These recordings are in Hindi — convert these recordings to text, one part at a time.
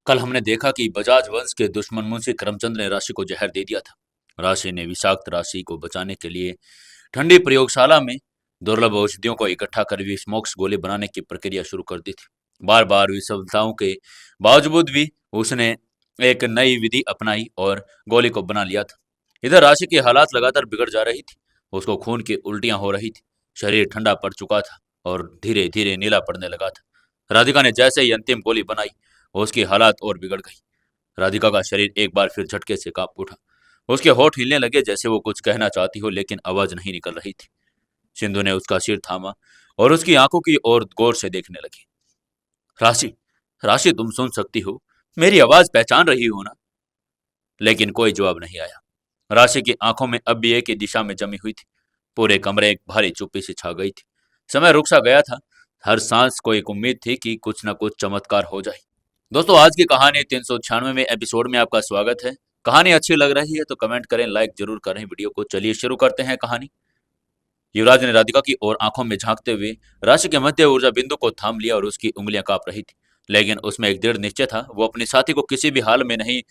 कल हमने देखा कि बजाज वंश के दुश्मन मुंशी करमचंद ने राशि को जहर दे दिया था। राशि ने विषाक्त राशि को बचाने के लिए ठंडी प्रयोगशाला में दुर्लभ औषधियों को इकट्ठा कर विषमोक्ष गोली बनाने की प्रक्रिया शुरू कर दी थी। बार बार विफलताओं के बावजूद भी उसने एक नई विधि अपनाई और गोली को बना लिया था। इधर राशि की हालात लगातार बिगड़ जा रही थी। उसको खून की उल्टियां हो रही थी, शरीर ठंडा पड़ चुका था और धीरे धीरे नीला पड़ने लगा था। राधिका ने जैसे ही अंतिम गोली बनाई, उसकी हालात और बिगड़ गई। राधिका का शरीर एक बार फिर झटके से कांप उठा। उसके होठ हिलने लगे जैसे वो कुछ कहना चाहती हो, लेकिन आवाज नहीं निकल रही थी। सिंधु ने उसका सिर थामा और उसकी आंखों की ओर गौर से देखने लगी। राशि, राशि, तुम सुन सकती हो? मेरी आवाज पहचान रही हो ना? लेकिन कोई जवाब नहीं आया। राशि की आंखों में अब भी एक ही दिशा में जमी हुई थी। पूरे कमरे एक भारी चुप्पी से छा गई थी। समय रुक सा गया था। हर सांस को एक उम्मीद थी कि कुछ न कुछ चमत्कार हो जाए। दोस्तों, आज की कहानी 396वें एपिसोड में आपका स्वागत है। कहानी अच्छी लग रही है तो कमेंट करें, लाइक जरूर करें वीडियो को। चलिए शुरू करते हैं कहानी। युवराज ने राधिका की ओर आंखों में झांकते हुए राशि के मध्य ऊर्जा बिंदु को थाम लिया और उसकी उंगलियां कांप रही थी। लेकिन उसमें एक दृढ़ निश्चय था, वो अपने साथी को किसी भी हाल में नहीं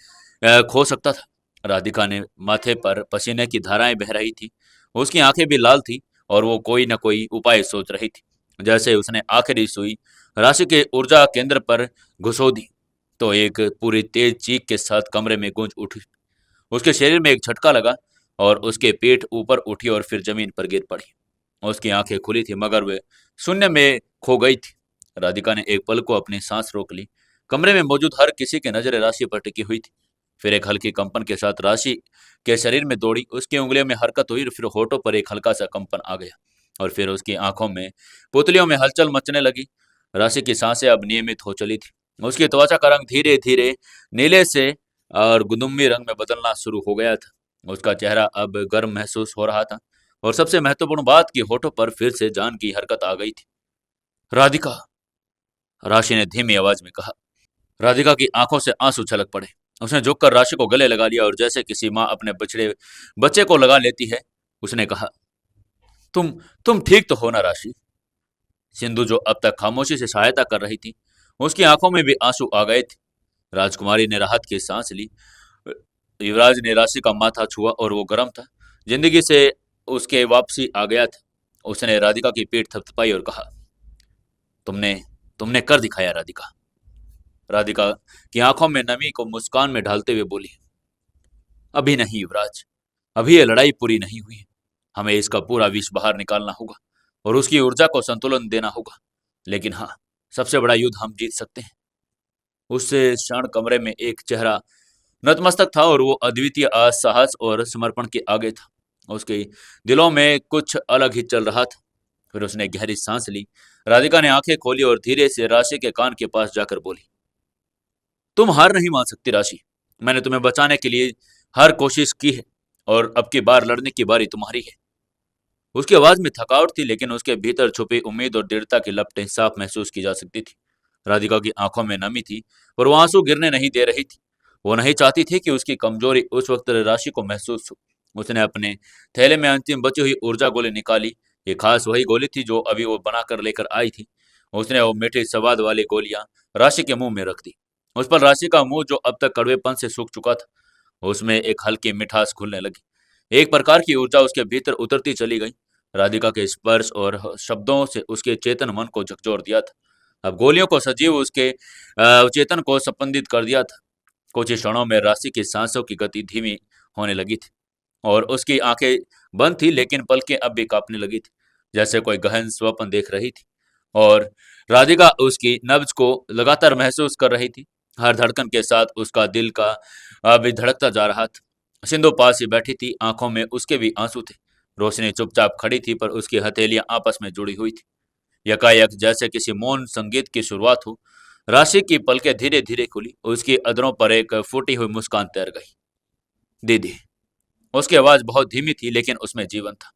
खो सकता था। राधिका ने माथे पर पसीने की धाराएं बह रही थी। उसकी आंखें भी लाल थी और वो कोई न कोई उपाय सोच रही थी। जैसे उसने आखिरी सुई राशि के ऊर्जा केंद्र पर घुसो दी तो एक पूरी तेज चीख के साथ कमरे में गूंज उठी। उसके शरीर में एक झटका लगा और उसके पीठ ऊपर उठी और फिर जमीन पर गिर पड़ी। उसकी आंखें खुली थी मगर वे शून्य में खो गई थी। राधिका ने एक पल को अपनी सांस रोक ली। कमरे में मौजूद हर किसी की नजरें राशि पर टिकी हुई थी। फिर एक हल्की कंपन के साथ राशि के शरीर में दौड़ी। उसकी उंगलियों में हरकत हुई, फिर होठों पर एक हल्का सा कंपन आ गया और फिर उसकी आंखों में पुतलियों में हलचल मचने लगी। राशि की सांसें अब नियमित हो चली थी। उसकी त्वचा का रंग धीरे धीरे नीले से और गुदुम्बी रंग में बदलना शुरू हो गया था। उसका चेहरा अब गर्म महसूस हो रहा था और सबसे महत्वपूर्ण बात कि होठों पर फिर से जान की हरकत आ गई थी। राधिका, राशि ने धीमी आवाज में कहा। राधिका की आंखों से आंसू छलक पड़े। उसने झुककर राशि को गले लगा लिया और जैसे किसी माँ अपने बछड़े बच्चे को लगा लेती है, उसने कहा, तुम तुम ठीक तो हो ना राशि? सिंधु, जो अब तक खामोशी से सहायता कर रही थी, उसकी आंखों में भी आंसू आ गए थे। राजकुमारी ने राहत की सांस ली। युवराज ने राशि का माथा छुआ और वो गर्म था। जिंदगी से उसके वापसी आ गया था। उसने राधिका की पीठ थपथपाई और कहा, तुमने तुमने कर दिखाया राधिका। राधिका की आंखों में नमी को मुस्कान में ढालते हुए बोली, अभी नहीं युवराज, अभी ये लड़ाई पूरी नहीं हुई है। हमें इसका पूरा विष बाहर निकालना होगा और उसकी ऊर्जा को संतुलन देना होगा। लेकिन हाँ, सबसे बड़ा युद्ध हम जीत सकते हैं। उससे क्षण कमरे में एक चेहरा नतमस्तक था और वो अद्वितीय साहस और समर्पण के आगे था। उसके दिलों में कुछ अलग ही चल रहा था। फिर उसने गहरी सांस ली। राधिका ने आंखें खोली और धीरे से राशि के कान के पास जाकर बोली, तुम हार नहीं मान सकती राशि। मैंने तुम्हें बचाने के लिए हर कोशिश की है और अब की बार लड़ने की बारी तुम्हारी है। उसकी आवाज में थकावट थी, लेकिन उसके भीतर छुपी उम्मीद और दृढ़ता की लपटें साफ महसूस की जा सकती थी। राधिका की आंखों में नमी थी पर वो आंसू गिरने नहीं दे रही थी। वो नहीं चाहती थी कि उसकी कमजोरी उस वक्त राशि को महसूस हो। उसने अपने थैले में अंतिम बची हुई ऊर्जा गोली निकाली। ये खास वही गोली थी जो अभी वो बनाकर लेकर आई थी। उसने वो मीठी स्वाद वाली गोलियां राशि के मुंह में रख दी। उस पर राशि का मुंह, जो अब तक कड़वेपन से सूख चुका था, उसमें एक हल्की मिठास घुलने लगी। एक प्रकार की ऊर्जा उसके भीतर उतरती चली गई। राधिका के स्पर्श और शब्दों से उसके चेतन मन को झकझोर दिया था। अब गोलियों को सजीव उसके चेतन को संबंधित कर दिया था। कुछ ही क्षणों में राशि की सांसों की गति धीमी होने लगी थी और उसकी आंखें बंद थी, लेकिन पलकें अब भी कांपने लगी थी, जैसे कोई गहन स्वप्न देख रही थी। और राधिका उसकी नब्ज को लगातार महसूस कर रही थी। हर धड़कन के साथ उसका दिल का अभी धड़कता जा रहा था। सिंधु पास ही बैठी थी, आंखों में उसके भी आंसू थे। रोशनी चुपचाप खड़ी थी पर उसकी हथेलियां आपस में जुड़ी हुई थी। यकायक जैसे किसी मौन संगीत की शुरुआत हो, राशि की पलकें धीरे धीरे खुली। उसकी अधरों पर एक फूटी हुई मुस्कान तैर गई। दीदी। उसकी आवाज बहुत धीमी थी, लेकिन उसमें जीवन था।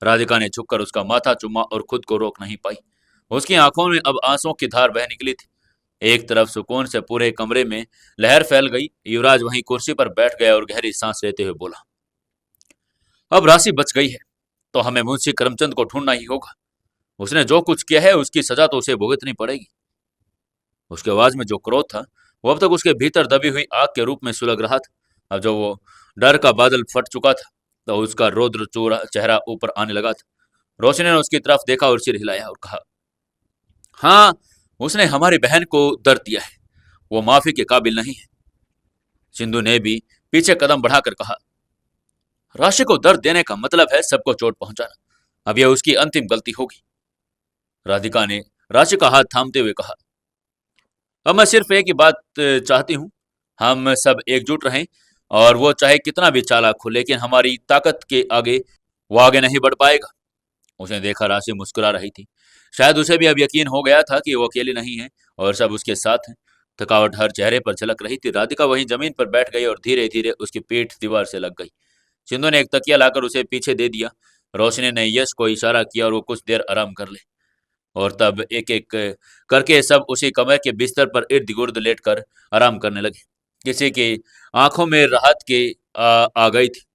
राधिका ने झुककर उसका माथा चूमा और खुद को रोक नहीं पाई। उसकी आंखों में अब आंसुओं की धार बह निकली थी। एक तरफ सुकून से पूरे कमरे में लहर फैल गई। युवराज वहीं कुर्सी पर बैठ गया और गहरी सांस लेते हुए बोला, अब राशि बच गई है तो हमें मुंशी करमचंद को ढूंढना ही होगा। उसने जो कुछ किया है उसकी सजा तो उसे भुगतनी पड़ेगी। उसके आवाज में जो क्रोध था वो अब तक उसके भीतर दबी हुई आग के रूप में सुलग रहा था। अब जब वो डर का बादल फट चुका था तो उसका रौद्र चेहरा ऊपर आने लगा था। रोशनी ने उसकी तरफ देखा और सिर हिलाया और कहा, हाँ, उसने हमारी बहन को दर्द दिया है, वो माफी के काबिल नहीं है। सिंधु ने भी पीछे कदम बढ़ाकर कहा, राशि को दर्द देने का मतलब है सबको चोट पहुंचाना। अब यह उसकी अंतिम गलती होगी। राधिका ने राशि का हाथ थामते हुए कहा, अब मैं सिर्फ एक ही बात चाहती हूँ, हम सब एकजुट रहें और वो चाहे कितना भी चालाक हो लेकिन हमारी ताकत के आगे वो आगे नहीं बढ़ पाएगा। उसने देखा राशि मुस्कुरा रही थी। शायद उसे भी अब यकीन हो गया था कि वो अकेली नहीं है और सब उसके साथ हैं। थकावट हर चेहरे पर झलक रही थी। राधिका वहीं जमीन पर बैठ गई और धीरे धीरे उसकी पीठ दीवार से लग गई। सिंधु ने एक तकिया लाकर उसे पीछे दे दिया। रोशनी ने यश को इशारा किया और वो कुछ देर आराम कर ले। और तब एक एक करके सब उसी कमरे के बिस्तर पर इर्द गिर्द लेट कर आराम करने लगे। किसी की आंखों में राहत की आ गई थी।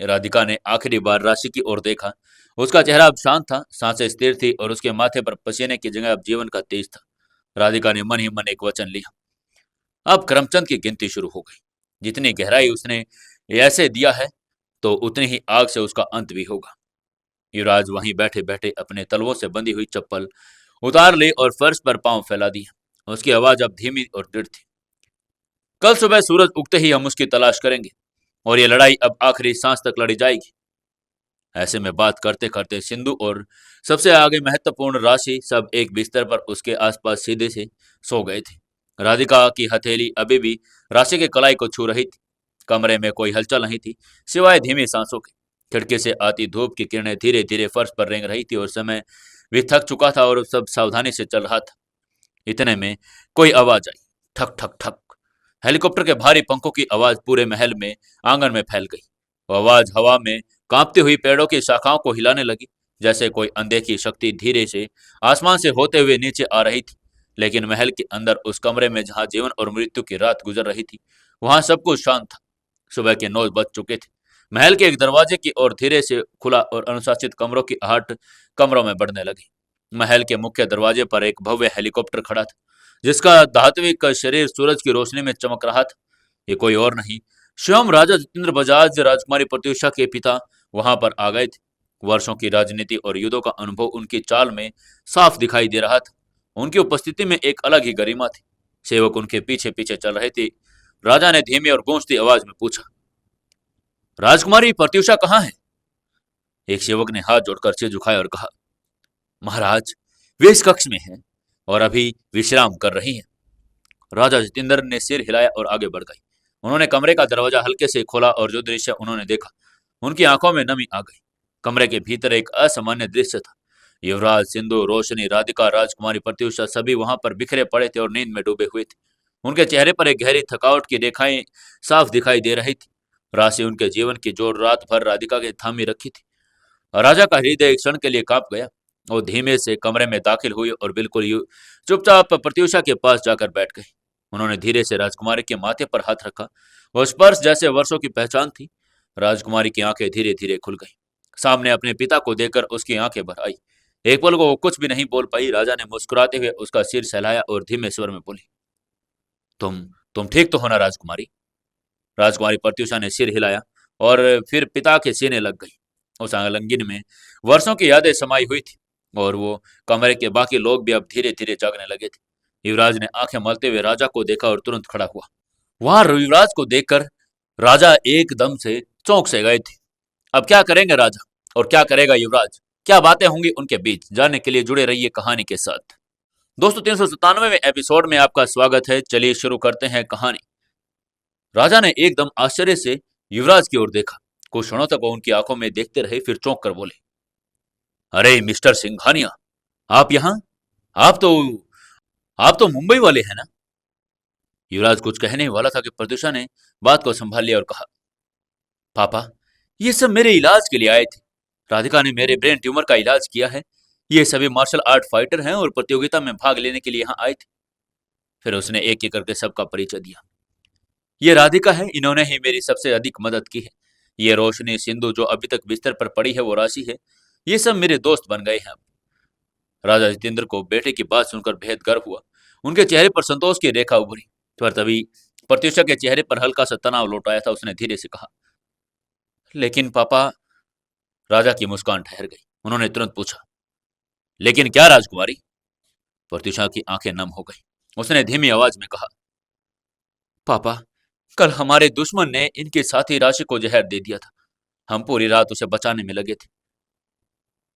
राधिका ने आखिरी बार राशि की ओर देखा। उसका चेहरा अब शांत था, सांसें स्थिर थी और उसके माथे पर पसीने की जगह अब जीवन का तेज था। राधिका ने मन ही मन एक वचन लिया। अब करमचंद की गिनती शुरू हो गई। जितनी गहराई उसने ऐसे दिया है तो उतनी ही आग से उसका अंत भी होगा। युवराज वहीं बैठे बैठे अपने तलवों से बंधी हुई चप्पल उतार ली और फर्श पर पांव फैला दिया। उसकी आवाज अब धीमी और दृढ़ थी। कल सुबह सूरज उगते ही हम उसकी तलाश करेंगे और ये लड़ाई अब आखिरी सांस तक लड़ी जाएगी। ऐसे में बात करते करते सिंधु और सबसे आगे महत्वपूर्ण राशि सब एक बिस्तर पर उसके आसपास सीधे से सो गए थे। राधिका की हथेली अभी भी राशि के कलाई को छू रही थी। कमरे में कोई हलचल नहीं थी सिवाय धीमी सांसों के। खिड़की से आती धूप की किरणें धीरे धीरे फर्श पर रेंग रही थी और समय भी थक चुका था और सब सावधानी से चल रहा था। इतने में कोई आवाज आई, ठक ठक ठक। हेलीकॉप्टर के भारी पंखों की आवाज पूरे महल में आंगन में फैल गई। वो आवाज हवा में कांपती हुई पेड़ों की शाखाओं को हिलाने लगी, जैसे कोई अनदेखी शक्ति धीरे से आसमान से होते हुए नीचे आ रही थी। लेकिन महल के अंदर उस कमरे में जहां जीवन और मृत्यु की रात गुजर रही थी वहां सब कुछ शांत था। सुबह के 9 बज चुके थे। महल के एक दरवाजे की ओर धीरे से खुला और अनुशासित कमरों की आहट कमरों में बढ़ने लगी। महल के मुख्य दरवाजे पर एक भव्य हेलीकॉप्टर खड़ा था, जिसका धात्विक शरीर सूरज की रोशनी में चमक रहा था। ये कोई और नहीं, स्वयं राजा जितेंद्र बजाज, राजकुमारी प्रत्युषा के पिता वहां पर आ गए थे। वर्षों की राजनीति और युद्धों का अनुभव उनकी चाल में साफ दिखाई दे रहा था। उनकी उपस्थिति में एक अलग ही गरिमा थी। सेवक उनके पीछे पीछे चल रहे थे। राजा ने धीमी और गूंजती आवाज में पूछा, राजकुमारी प्रत्युषा कहाँ है? एक सेवक ने हाथ जोड़कर सिर झुकाया और कहा, महाराज, वे इस कक्ष में हैं और अभी विश्राम कर रही हैं। राजा जितेंद्र ने सिर हिलाया और आगे बढ़ गए। उन्होंने कमरे का दरवाजा हल्के से खोला और जो दृश्य उन्होंने देखा उनकी आंखों में नमी आ गई। कमरे के भीतर एक असामान्य दृश्य था। युवराज, सिंधु, रोशनी, राधिका, राजकुमारी प्रत्युषा सभी वहां पर बिखरे पड़े थे और नींद में डूबे हुए थे। उनके चेहरे पर एक गहरी थकावट की रेखाएं साफ दिखाई दे रही थी। राशि उनके जीवन की जो रात भर राधिका के थामी रखी थी। राजा का हृदय एक क्षण के लिए कांप गया। वो धीमे से कमरे में दाखिल हुई और बिल्कुल चुपचाप प्रत्युषा के पास जाकर बैठ गई। उन्होंने धीरे से राजकुमारी के माथे पर हाथ रखा। वो स्पर्श जैसे वर्षों की पहचान थी। राजकुमारी की आंखें धीरे धीरे खुल गईं। सामने अपने पिता को देखकर उसकी आंखें भर आई। एक पल को वो कुछ भी नहीं बोल पाई। राजा ने मुस्कुराते हुए उसका सिर सहलाया और धीमे स्वर में बोली, तुम तुम ठीक तो हो ना राजकुमारी? राजकुमारी प्रत्युषा ने सिर हिलाया और फिर पिता के सीने लग गई। उस आलिंगन में वर्षों की यादें समाई हुई थी और वो कमरे के बाकी लोग भी अब धीरे धीरे जागने लगे थे। युवराज ने आंखें मलते हुए राजा को देखा और तुरंत खड़ा हुआ। वहां युवराज को देखकर राजा एकदम से चौंक से गए थे। अब क्या करेंगे राजा और क्या करेगा युवराज? क्या बातें होंगी उनके बीच? जानने के लिए जुड़े रहिए कहानी के साथ। दोस्तों, 397वें एपिसोड में आपका स्वागत है। चलिए शुरू करते हैं कहानी। राजा ने एकदम आश्चर्य से युवराज की ओर देखा। कुछ क्षणों तक वो उनकी आंखों में देखते रहे, फिर चौंक कर बोले, अरे मिस्टर सिंघानिया, आप यहाँ? आप तो आप तो मुंबई वाले हैं ना? युवराज कुछ कहने वाला था कि प्रत्युषा ने बात को संभाल लिया और कहा, पापा, ये सब मेरे इलाज के लिए आए थे। राधिका ने मेरे ब्रेन ट्यूमर का इलाज किया है। ये सभी मार्शल आर्ट फाइटर हैं और प्रतियोगिता में भाग लेने के लिए यहाँ आए थे। फिर उसने एक एक करके सबका परिचय दिया। ये राधिका है, इन्होंने ही मेरी सबसे अधिक मदद की है। ये रोशनी, सिंधु जो अभी तक बिस्तर पर पड़ी है, वो राशि है। ये सब मेरे दोस्त बन गए हैं अब। राजा जितेंद्र को बेटे की बात सुनकर बेहद गर्व हुआ। उनके चेहरे पर संतोष की रेखा उभरी। पर तभी प्रत्युषा के चेहरे पर हल्का सा तनाव लौट आया था। उसने धीरे से कहा, लेकिन पापा। राजा की मुस्कान ठहर गई। उन्होंने तुरंत पूछा, लेकिन क्या राजकुमारी? प्रत्युषा की आंखें नम हो गई। उसने धीमी आवाज में कहा, पापा, कल हमारे दुश्मन ने इनके साथी राशि को जहर दे दिया था। हम पूरी रात उसे बचाने में लगे थे।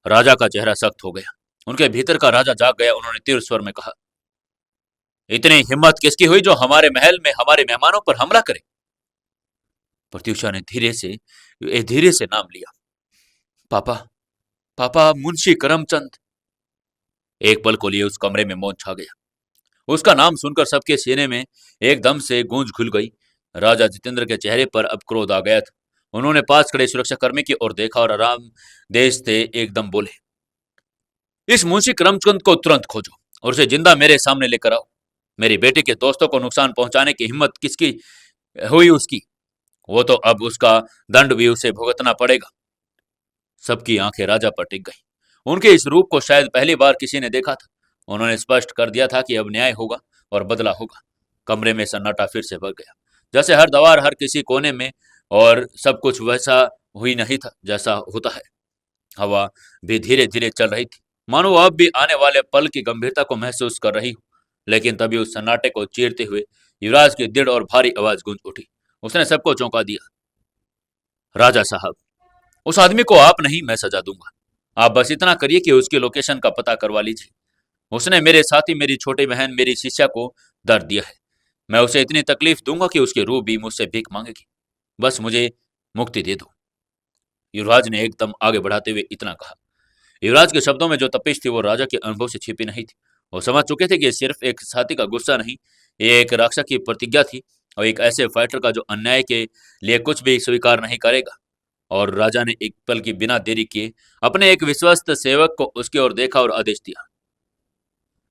राजा का चेहरा सख्त हो गया। उनके भीतर का राजा जाग गया। उन्होंने तीव्र स्वर में कहा, इतनी हिम्मत किसकी हुई जो हमारे महल में हमारे मेहमानों पर हमला करे? प्रत्युषा ने धीरे से नाम लिया, पापा, पापा, मुंशी करमचंद। एक पल को लिए उस कमरे में मौन छा गया। उसका नाम सुनकर सबके सीने में एकदम से गूंज खुल गई। राजा जितेंद्र के चेहरे पर अब क्रोध आ गया था। उन्होंने पास खड़े सुरक्षाकर्मी की ओर देखा और आराम देश से एकदम बोले, इस मुंशी करमचंद को तुरंत खोजो और उसे जिंदा मेरे सामने लेकर आओ। मेरी बेटी के दोस्तों को नुकसान पहुंचाने की हिम्मत किसकी हुई उसकी, वो तो अब उसका दंड भी उसे भुगतना पड़ेगा। सबकी आंखें राजा पर टिक गई। उनके इस रूप को शायद पहली बार किसी ने देखा था। उन्होंने स्पष्ट कर दिया था कि अब न्याय होगा और बदला होगा। कमरे में सन्नाटा फिर से बढ़ गया, जैसे हर दीवार हर किसी कोने में, और सब कुछ वैसा हुई नहीं था जैसा होता है। हवा भी धीरे धीरे चल रही थी, मानो अब भी आने वाले पल की गंभीरता को महसूस कर रही हो। लेकिन तभी उस सन्नाटे को चीरते हुए युवराज की दृढ़ और भारी आवाज गूंज उठी। उसने सबको चौंका दिया, राजा साहब, उस आदमी को आप नहीं, मैं सजा दूंगा। आप बस इतना करिए कि उसकी लोकेशन का पता करवा लीजिए। उसने मेरे साथी, मेरी छोटी बहन, मेरी शिष्या को दर्द दिया है। मैं उसे इतनी तकलीफ दूंगा कि उसकी रूह भी मुझसे भीख मांगेगी। बस मुझे मुक्ति दे दो। युवराज ने एकदम आगे बढ़ाते हुए इतना कहा। युवराज के शब्दों में जो तपिश थी वो राजा के अनुभव से छिपी नहीं थी। वो समझ चुके थे कि ये सिर्फ एक साथी का गुस्सा नहीं, ये एक रक्षा की प्रतिज्ञा थी, और एक ऐसे फाइटर का जो अन्याय के लिए कुछ भी स्वीकार नहीं करेगा। और राजा ने एक पल की बिना देरी किए अपने एक विश्वस्त सेवक को उसकी ओर देखा और आदेश दिया,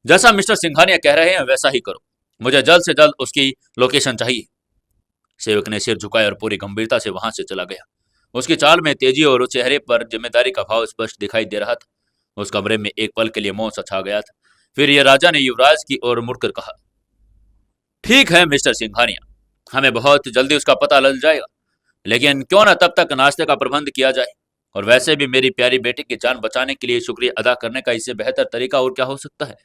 जैसा मिस्टर सिंघानिया कह रहे हैं वैसा ही करो। मुझे जल्द से जल्द उसकी लोकेशन चाहिए। सेवक ने सिर झुकाया और पूरी गंभीरता से वहां से चला गया। उसकी चाल में तेजी और उस चेहरे पर जिम्मेदारी का भाव स्पष्ट दिखाई दे रहा था। उस कमरे में एक पल के लिए मौन सा छा गया था। फिर यह राजा ने युवराज की ओर मुड़कर कहा, ठीक है मिस्टर सिंघानिया, हमें बहुत जल्दी उसका पता लग जाएगा, लेकिन क्यों ना तब तक नाश्ते का प्रबंध किया जाए। और वैसे भी मेरी प्यारी बेटी की जान बचाने के लिए शुक्रिया अदा करने का इससे बेहतर तरीका और क्या हो सकता है।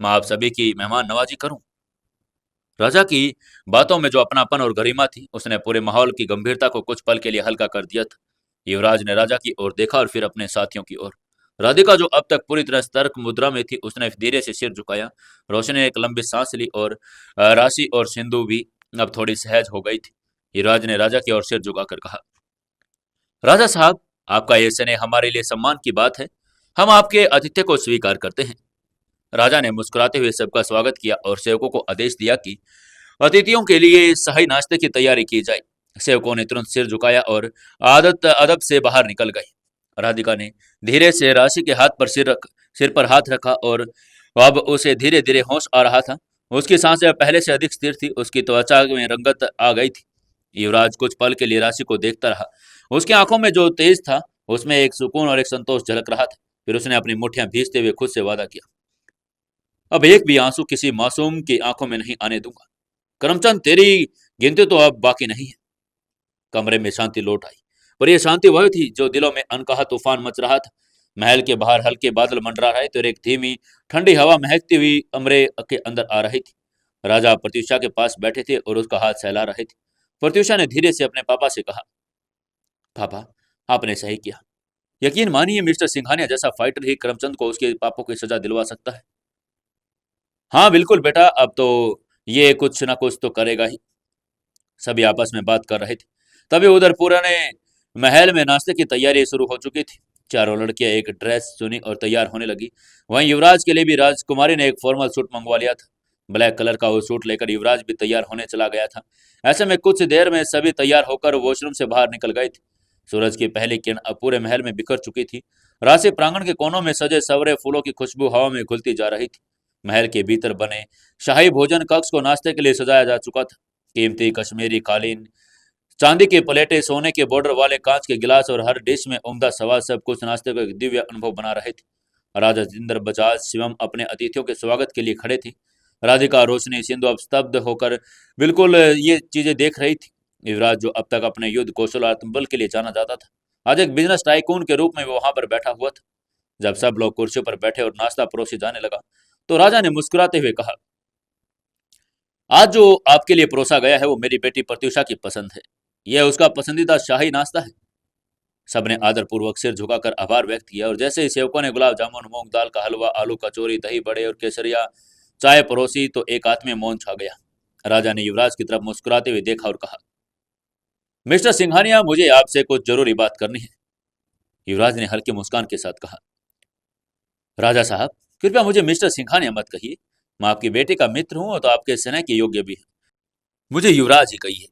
मैं आप सभी की मेहमान नवाजी करूं। राजा की बातों में जो अपनापन और गरिमा थी, उसने पूरे माहौल की गंभीरता को कुछ पल के लिए हल्का कर दिया था। युवराज ने राजा की ओर देखा और फिर अपने साथियों की ओर। राधिका जो अब तक पूरी तरह सतर्क मुद्रा में थी, उसने धीरे से सिर झुकाया। रोशनी ने एक लंबी सांस ली और राशि और सिंधु भी अब थोड़ी सहज हो गई थी। युवराज ने राजा की ओर सिर झुकाकर कहा, राजा साहब, आपका ये स्नेह हमारे लिए सम्मान की बात है। हम आपके आतिथ्य को स्वीकार करते हैं। राजा ने मुस्कुराते हुए सबका स्वागत किया और सेवकों को आदेश दिया कि अतिथियों के लिए शाही नाश्ते की तैयारी की जाए। सेवकों ने तुरंत सिर झुकाया और आदत अदब से बाहर निकल गए। राधिका ने धीरे से राशि के हाथ पर सिर पर हाथ रखा और अब उसे धीरे धीरे होश आ रहा था। उसकी सांसें पहले से अधिक स्थिर थी। उसकी त्वचा में रंगत आ गई थी। युवराज कुछ पल के लिए राशि को देखता रहा। उसकी आंखों में जो तेज था, उसमें एक सुकून और एक संतोष झलक रहा था। फिर उसने अपनी मुठ्ठियां भींचते हुए खुद से वादा किया, अब एक भी आंसू किसी मासूम की आंखों में नहीं आने दूंगा। करमचंद, तेरी गिनती तो अब बाकी नहीं है। कमरे में शांति लौट आई, पर यह शांति वह थी जो दिलों में अनकहा तूफान मच रहा था। महल के बाहर हल्के बादल मंडरा रहे थे और एक धीमी ठंडी हवा महकती हुई कमरे के अंदर आ रही थी। राजा प्रत्युषा के पास बैठे थे और उसका हाथ सहला रहे थे। प्रत्युषा ने धीरे से अपने पापा से कहा, पापा, आपने सही किया। यकीन मानिए, मिस्टर सिंघानिया जैसा फाइटर ही करमचंद को उसके पापों की सजा दिलवा सकता है। हाँ बिल्कुल बेटा, अब तो ये कुछ ना कुछ तो करेगा ही। सभी आपस में बात कर रहे थे। तभी उधर पुराने महल में नाश्ते की तैयारी शुरू हो चुकी थी। चारों लड़कियां एक ड्रेस चुनी और तैयार होने लगी। वहीं युवराज के लिए भी राजकुमारी ने एक फॉर्मल सूट मंगवा लिया था। ब्लैक कलर का वो सूट लेकर युवराज भी तैयार होने चला गया था। ऐसे में कुछ देर में सभी तैयार होकर वॉशरूम से बाहर निकल गए थे। सूरज की पहली किरण अब पूरे महल में बिखर चुकी थी। राशि प्रांगण के कोनों में सजे सवरे फूलों की खुशबू हवा में घुलती जा रही थी। महल के भीतर बने शाही भोजन कक्ष को नाश्ते के लिए सजाया जा चुका था। कीमती कश्मीरी कालीन, चांदी की प्लेटें, सोने के बॉर्डर वाले कांच के गिलास और हर डिश में उम्दा स्वाद, सब कुछ नाश्ते को एक दिव्य अनुभव बना रहे थे। राजा जितेंद्र बजाज शिवम अपने अतिथियों के स्वागत के लिए खड़े थे। राधिका, रोशनी, सिंधु अब स्तब्ध होकर बिल्कुल ये चीजें देख रही थी। युवराज, जो अब तक अपने युद्ध कौशल और आत्मबल के लिए जाना जाता था, आज एक बिजनेस टाइकून के रूप में वो वहां पर बैठा हुआ था। जब सब लोग कुर्सियों पर बैठे और नाश्ता परोसे जाने लगा, तो राजा ने मुस्कुराते हुए कहा, आज जो आपके लिए परोसा गया है वो मेरी बेटी प्रत्युषा की पसंद है। यह उसका पसंदीदा शाही नाश्ता है। सबने आदरपूर्वक सिर झुकाकर आभार व्यक्त किया और जैसे ही सेवकों ने गुलाब जामुन, मूंग दाल का हलवा, आलू कचौरी, दही बड़े और केसरिया चाय परोसी तो एक आत्मीय मौन छा गया। राजा ने युवराज की तरफ मुस्कुराते हुए देखा और कहा, मिस्टर सिंघानिया, मुझे आपसे कुछ जरूरी बात करनी है। युवराज ने हल्की मुस्कान के साथ कहा, राजा साहब, कृपया मुझे मिस्टर सिंघानिया मत कहिए। मैं आपकी बेटी का मित्र हूं और तो आपके स्नेह के योग्य भी है। मुझे युवराज ही कहिए।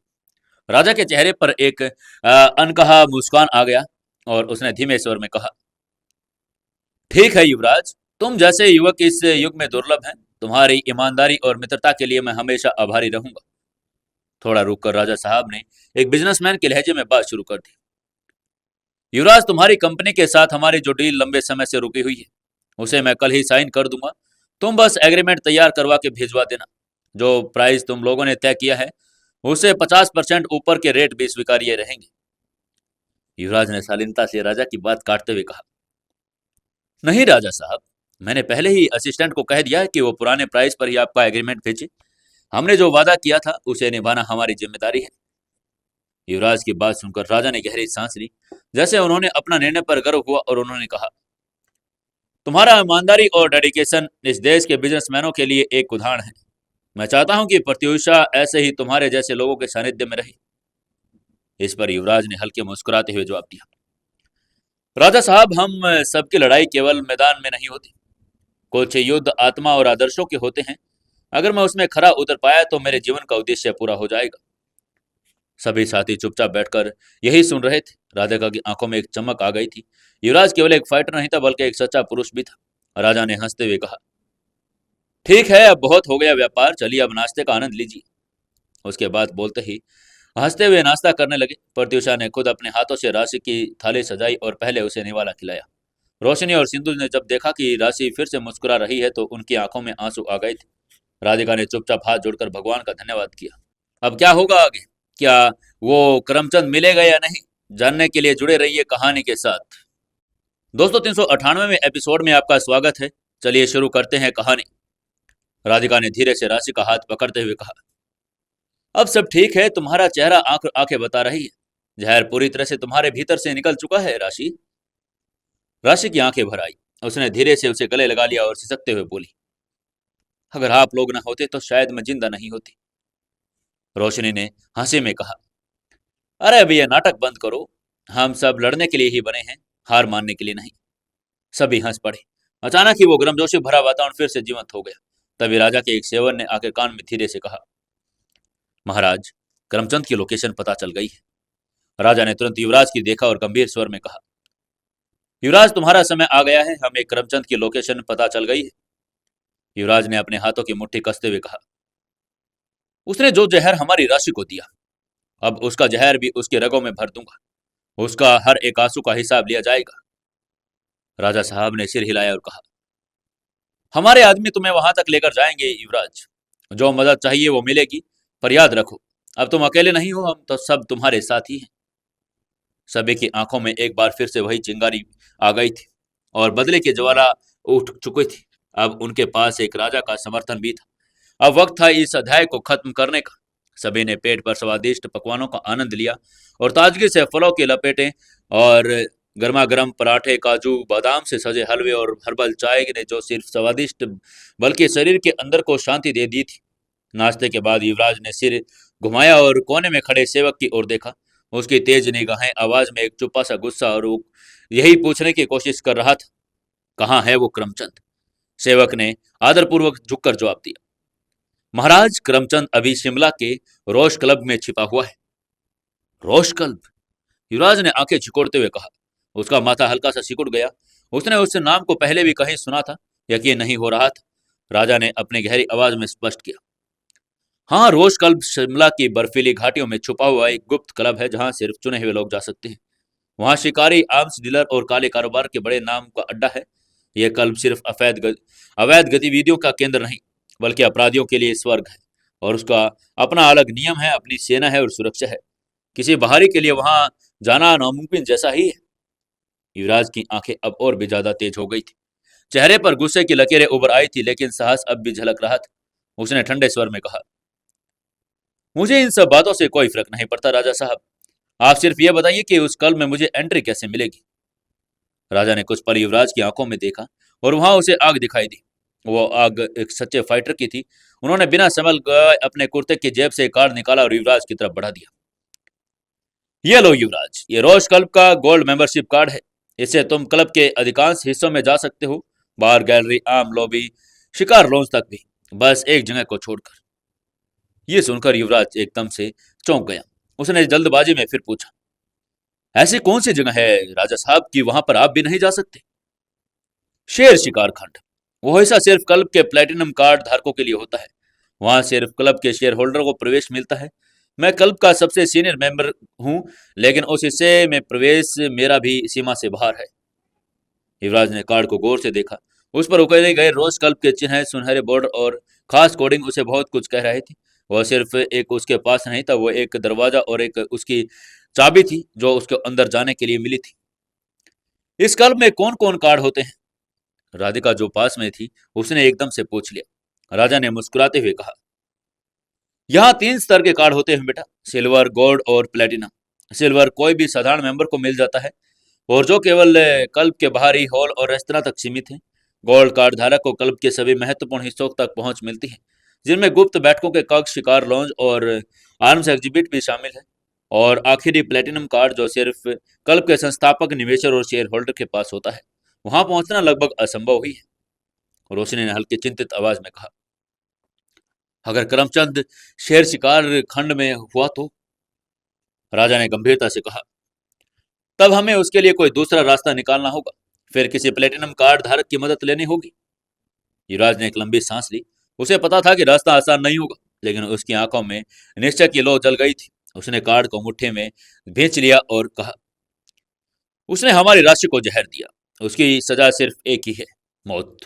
राजा के चेहरे पर एक अनकहा मुस्कान आ गया और उसने धीमे स्वर में कहा, ठीक है युवराज, तुम जैसे युवक इस युग में दुर्लभ हैं। तुम्हारी ईमानदारी और मित्रता के लिए मैं हमेशा आभारी रहूंगा। थोड़ा रुककर राजा साहब ने एक बिजनेसमैन के लहजे में बात शुरू कर दी। युवराज, तुम्हारी कंपनी के साथ हमारी जो डील लंबे समय से रुकी हुई है, उसे मैं कल ही साइन कर दूंगा। तुम बस एग्रीमेंट तैयार करवा के भिजवा देना। जो प्राइस तुम लोगों ने तय किया है, उसे 50% ऊपर के रेट भी स्वीकार्य रहेंगे। युवराज ने शालीनता से राजा की बात काटते हुए कहा, नहीं राजा साहब, मैंने पहले ही असिस्टेंट को कह दिया है कि वो पुराने प्राइस पर ही आपका एग्रीमेंट भेजे। हमने जो वादा किया था उसे निभाना हमारी जिम्मेदारी है। युवराज की बात सुनकर राजा ने गहरी सांस ली, जैसे उन्होंने अपना निर्णय पर गर्व हुआ और उन्होंने कहा, तुम्हारा ईमानदारी और डेडिकेशन इस देश के बिजनेसमैनों के लिए एक उदाहरण है। मैं चाहता हूं कि प्रत्युषा ऐसे ही तुम्हारे जैसे लोगों के सानिध्य में रहे। इस पर युवराज ने हल्के मुस्कुराते हुए जवाब दिया, राजा साहब, हम सबकी लड़ाई केवल मैदान में नहीं होती। कुछ युद्ध आत्मा और आदर्शों के होते हैं। अगर मैं उसमें खरा उतर पाया तो मेरे जीवन का उद्देश्य पूरा हो जाएगा। सभी साथी चुपचाप बैठकर यही सुन रहे थे। राधिका की आंखों में एक चमक आ गई थी। युवराज केवल एक फाइटर नहीं था, बल्कि एक सच्चा पुरुष भी था। राजा ने हंसते हुए कहा, ठीक है, अब बहुत हो गया व्यापार, चलिए अब नाश्ते का आनंद लीजिए। उसके बाद बोलते ही हंसते हुए नाश्ता करने लगे। प्रत्युषा ने खुद अपने हाथों से राशि की थाली सजाई और पहले उसे निवाला खिलाया। रोशनी और सिंधु ने जब देखा कि राशि फिर से मुस्कुरा रही है तो उनकी आंखों में आंसू आ गए थे। राधिका ने चुपचाप हाथ जोड़कर भगवान का धन्यवाद किया। अब क्या होगा आगे, क्या वो करमचंद मिलेगा या नहीं, जानने के लिए जुड़े रहिए कहानी के साथ। दोस्तों, 398वें एपिसोड में आपका स्वागत है। चलिए शुरू करते हैं कहानी। राधिका ने धीरे से राशि का हाथ पकड़ते हुए कहा, अब सब ठीक है, तुम्हारा चेहरा आंखें बता रही है। जहर पूरी तरह से तुम्हारे भीतर से निकल चुका है राशि। राशि की आंखें भर आई। उसने धीरे से उसे गले लगा लिया और सिसकते हुए बोली, अगर आप लोग ना होते तो शायद मैं जिंदा नहीं होती। रोशनी ने हंसी में कहा, अरे अभी ये नाटक बंद करो, हम सब लड़ने के लिए ही बने हैं, हार मानने के लिए नहीं। सभी हंस पड़े। अचानक ही वो गर्मजोशी भरा वातावरण फिर से जीवंत हो गया। तभी राजा के एक सेवन ने आकर कान में धीरे से कहा, महाराज, करमचंद की लोकेशन पता चल गई है। राजा ने तुरंत युवराज की देखा और गंभीर स्वर में कहा, युवराज, तुम्हारा समय आ गया है, हमें करमचंद की लोकेशन पता चल गई है। युवराज ने अपने हाथों की मुट्ठी कसते हुए कहा, उसने जो जहर हमारी राशि को दिया, अब उसका जहर भी उसके रगों में भर दूंगा। उसका हर एक आंसू का हिसाब लिया जाएगा। राजा साहब ने सिर हिलाया और कहा, हमारे आदमी तुम्हें वहां तक लेकर जाएंगे युवराज। जो मदद चाहिए वो मिलेगी, पर याद रखो, अब तुम अकेले नहीं हो, हम तो सब तुम्हारे साथ ही हैं। सभी की आंखों में एक बार फिर से वही चिंगारी आ गई थी और बदले की ज्वाला उठ चुकी थी। अब उनके पास एक राजा का समर्थन भी था। अब वक्त था इस अध्याय को खत्म करने का। सभी ने पेट पर स्वादिष्ट पकवानों का आनंद लिया और ताजगी से फलों की लपेटें और गर्मा गर्म पराठे, काजू बादाम से सजे हलवे और हर्बल चाय ने जो सिर्फ स्वादिष्ट बल्कि शरीर के अंदर को शांति दे दी थी। नाश्ते के बाद युवराज ने सिर घुमाया और कोने में खड़े सेवक की ओर देखा। उसकी तेज निगाहें आवाज में एक चुप्पा सा गुस्सा और वो यही पूछने की कोशिश कर रहा था, कहाँ है वो करमचंद। सेवक ने आदरपूर्वक झुककर जवाब दिया, महाराज, करमचंद अभी शिमला के रोश क्लब में छिपा हुआ है। रोश क्लब? युवराज ने आंखें झिकोड़ते हुए कहा। उसका माथा हल्का सा सिकुड़ गया। उसने उस नाम को पहले भी कहीं सुना था, यकीन नहीं हो रहा था। राजा ने अपनी गहरी आवाज में स्पष्ट किया, हाँ, रोज क्लब शिमला की बर्फीली घाटियों में छुपा हुआ एक गुप्त क्लब है जहां सिर्फ चुने हुए लोग जा सकते हैं। वहां शिकारी, आर्म्स डीलर और काले कारोबार के बड़े नाम का अड्डा है। यह क्लब सिर्फ अवैध गतिविधियों का केंद्र नहीं, बल्कि अपराधियों के लिए स्वर्ग है, और उसका अपना अलग नियम है, अपनी सेना है और सुरक्षा है। किसी बाहरी के लिए वहां जाना नामुमकिन जैसा ही है। युवराज की आंखें अब और भी ज्यादा तेज हो गई थी। चेहरे पर गुस्से की लकीरें उभर आई थी, लेकिन साहस अब भी झलक रहा था। उसने ठंडे स्वर में कहा, मुझे इन सब बातों से कोई फर्क नहीं पड़ता राजा साहब। आप सिर्फ ये बताइए कि उस कल में मुझे एंट्री कैसे मिलेगी। राजा ने कुछ पल युवराज की आंखों में देखा, और वहां उसे आग दिखाई दी। वो आग एक सच्चे फाइटर की थी। उन्होंने बिना समय गवाए अपने कुर्ते की जेब से कार्ड निकाला और युवराज की तरफ बढ़ा दिया। ये लो युवराज, ये रोज क्लब का गोल्ड मेंबरशिप कार्ड है। इससे तुम क्लब के अधिकांश हिस्सों में जा सकते हो, बार, गैलरी, आम लॉबी, शिकार लॉन्ज तक भी, बस एक जगह को छोड़कर। ये सुनकर युवराज एकदम से चौंक गया। उसने जल्दबाजी में फिर पूछा, ऐसी कौन सी जगह है राजा साहब कि वहां पर आप भी नहीं जा सकते। शेर शिकार खंड, वो हिस्सा सिर्फ क्लब के प्लेटिनम कार्ड धारकों के लिए होता है। वहां सिर्फ क्लब के शेयर होल्डर को प्रवेश मिलता है। मैं क्लब का सबसे सीनियर मेंबर हूं, लेकिन उस हिस्से में प्रवेश मेरा भी सीमा से बाहर है। युवराज ने कार्ड को गौर से देखा। उस पर उकेरे गए रोज क्लब के चिन्ह, सुनहरे बॉर्डर और खास कोडिंग उसे बहुत कुछ कह रहे थे। वह सिर्फ एक उसके पास नहीं था, वो एक दरवाजा और एक उसकी चाबी थी जो उसके अंदर जाने के लिए मिली थी। इस क्लब में कौन कौन कार्ड होते हैं? राधिका जो पास में थी उसने एकदम से पूछ लिया। राजा ने मुस्कुराते हुए कहा, यहाँ 3 स्तर के कार्ड होते हैं बेटा, सिल्वर, गोल्ड और प्लेटिनम। सिल्वर कोई भी साधारण मेंबर को मिल जाता है, और जो केवल क्लब के बाहरी हॉल और रेस्तरां तक सीमित है। गोल्ड कार्ड धारक को क्लब के सभी महत्वपूर्ण हिस्सों तक पहुंच मिलती है, जिनमें गुप्त बैठकों के कक्ष, शिकार लॉन्ज और आर्म्स एग्जिबिट भी शामिल है। और आखिरी प्लेटिनम कार्ड जो सिर्फ क्लब के संस्थापक, निवेशक और शेयर होल्डर के पास होता है। वहां पहुंचना लगभग असंभव ही है। रोशनी ने हल्की चिंतित आवाज में कहा, अगर करमचंद शेर शिकार खंड में हुआ तो? राजा ने गंभीरता से कहा, तब हमें उसके लिए कोई दूसरा रास्ता निकालना होगा। फिर किसी प्लेटिनम कार्ड धारक की मदद लेनी होगी। युवराज ने एक लंबी सांस ली। उसे पता था कि रास्ता आसान नहीं होगा, लेकिन उसकी आंखों में निश्चय की लौ जल गई थी। उसने कार्ड को मुट्ठी में भींच लिया और कहा, उसने हमारी राशि को जहर दिया। उसकी सजा सिर्फ एक ही है, मौत।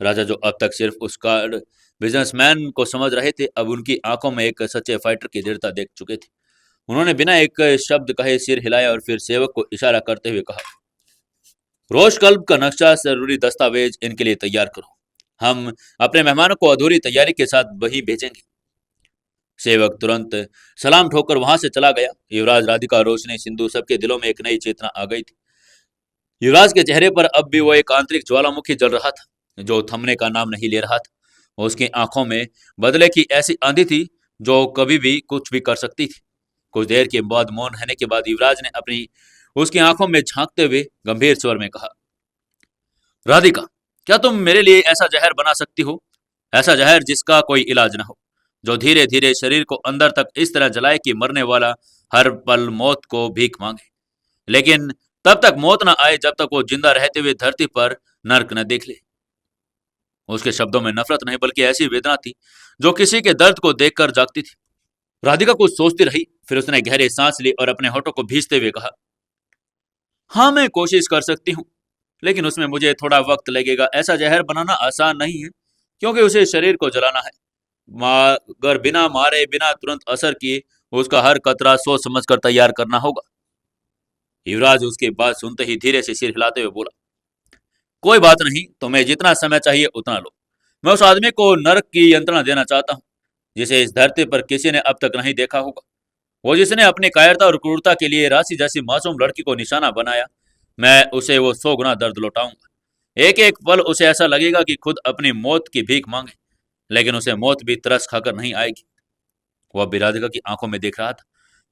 राजा जो अब तक सिर्फ उस कार्ड बिजनेसमैन को समझ रहे थे, अब उनकी आंखों में एक सच्चे फाइटर की दृढ़ता देख चुके थे। उन्होंने बिना एक शब्द कहे सिर हिलाया और फिर सेवक को इशारा करते हुए कहा, रोज क्लब का नक्शा, जरूरी दस्तावेज इनके लिए तैयार करो। हम अपने मेहमानों को अधूरी तैयारी के साथ वही भेजेंगे। सेवक तुरंत सलाम ठोकर वहां से चला गया। युवराज, राधिका, रोशनी, सिंधु सबके दिलों में एक नई चेतना आ गई थी। युवराज के चेहरे पर अब भी वो एक आंतरिक ज्वालामुखी जल रहा था, जो थमने का नाम नहीं ले रहा था। उसकी आंखों में बदले की ऐसी आंधी थी जो कभी भी कुछ भी कर सकती थी। कुछ देर के बाद मौन रहने के बाद युवराज ने अपनी उसकी आंखों में झांकते हुए गंभीर स्वर में कहा, राधिका, क्या तुम मेरे लिए ऐसा जहर बना सकती हो? ऐसा जहर जिसका कोई इलाज ना हो, जो धीरे धीरे शरीर को अंदर तक इस तरह जलाए कि मरने वाला हर पल मौत को भीख मांगे, लेकिन तब तक मौत ना आए जब तक वो जिंदा रहते हुए धरती पर नर्क न देख ले। उसके शब्दों में नफरत नहीं, बल्कि ऐसी वेदना थी जो किसी के दर्द को देखकर जागती थी। राधिका कुछ सोचती रही, फिर उसने गहरी सांस ली और अपने होठों को भींचते हुए कहा, हाँ, मैं कोशिश कर सकती हूँ, लेकिन उसमें मुझे थोड़ा वक्त लगेगा। ऐसा जहर बनाना आसान नहीं है, क्योंकि उसे शरीर को जलाना है, मगर बिना मारे, बिना तुरंत असर किए उसका हर कतरा सोच समझ कर तैयार करना होगा। युवराज उसकी बात सुनते ही धीरे से सिर हिलाते हुए बोला, कोई बात नहीं, तुम्हें जितना समय चाहिए उतना लो। मैं उस आदमी को नरक की यंत्रणा देना चाहता हूँ, जिसे इस धरती पर किसी ने अब तक नहीं देखा होगा। वो जिसने अपनी कायरता और क्रूरता के लिए राशि जैसी मासूम लड़की को निशाना बनाया, मैं उसे वो 100 गुना दर्द लौटाऊंगा। एक एक पल उसे ऐसा लगेगा कि खुद अपनी मौत की भीख मांगे, लेकिन उसे मौत भी तरस खाकर नहीं आएगी। वह अब राधिका की आंखों में देख रहा था,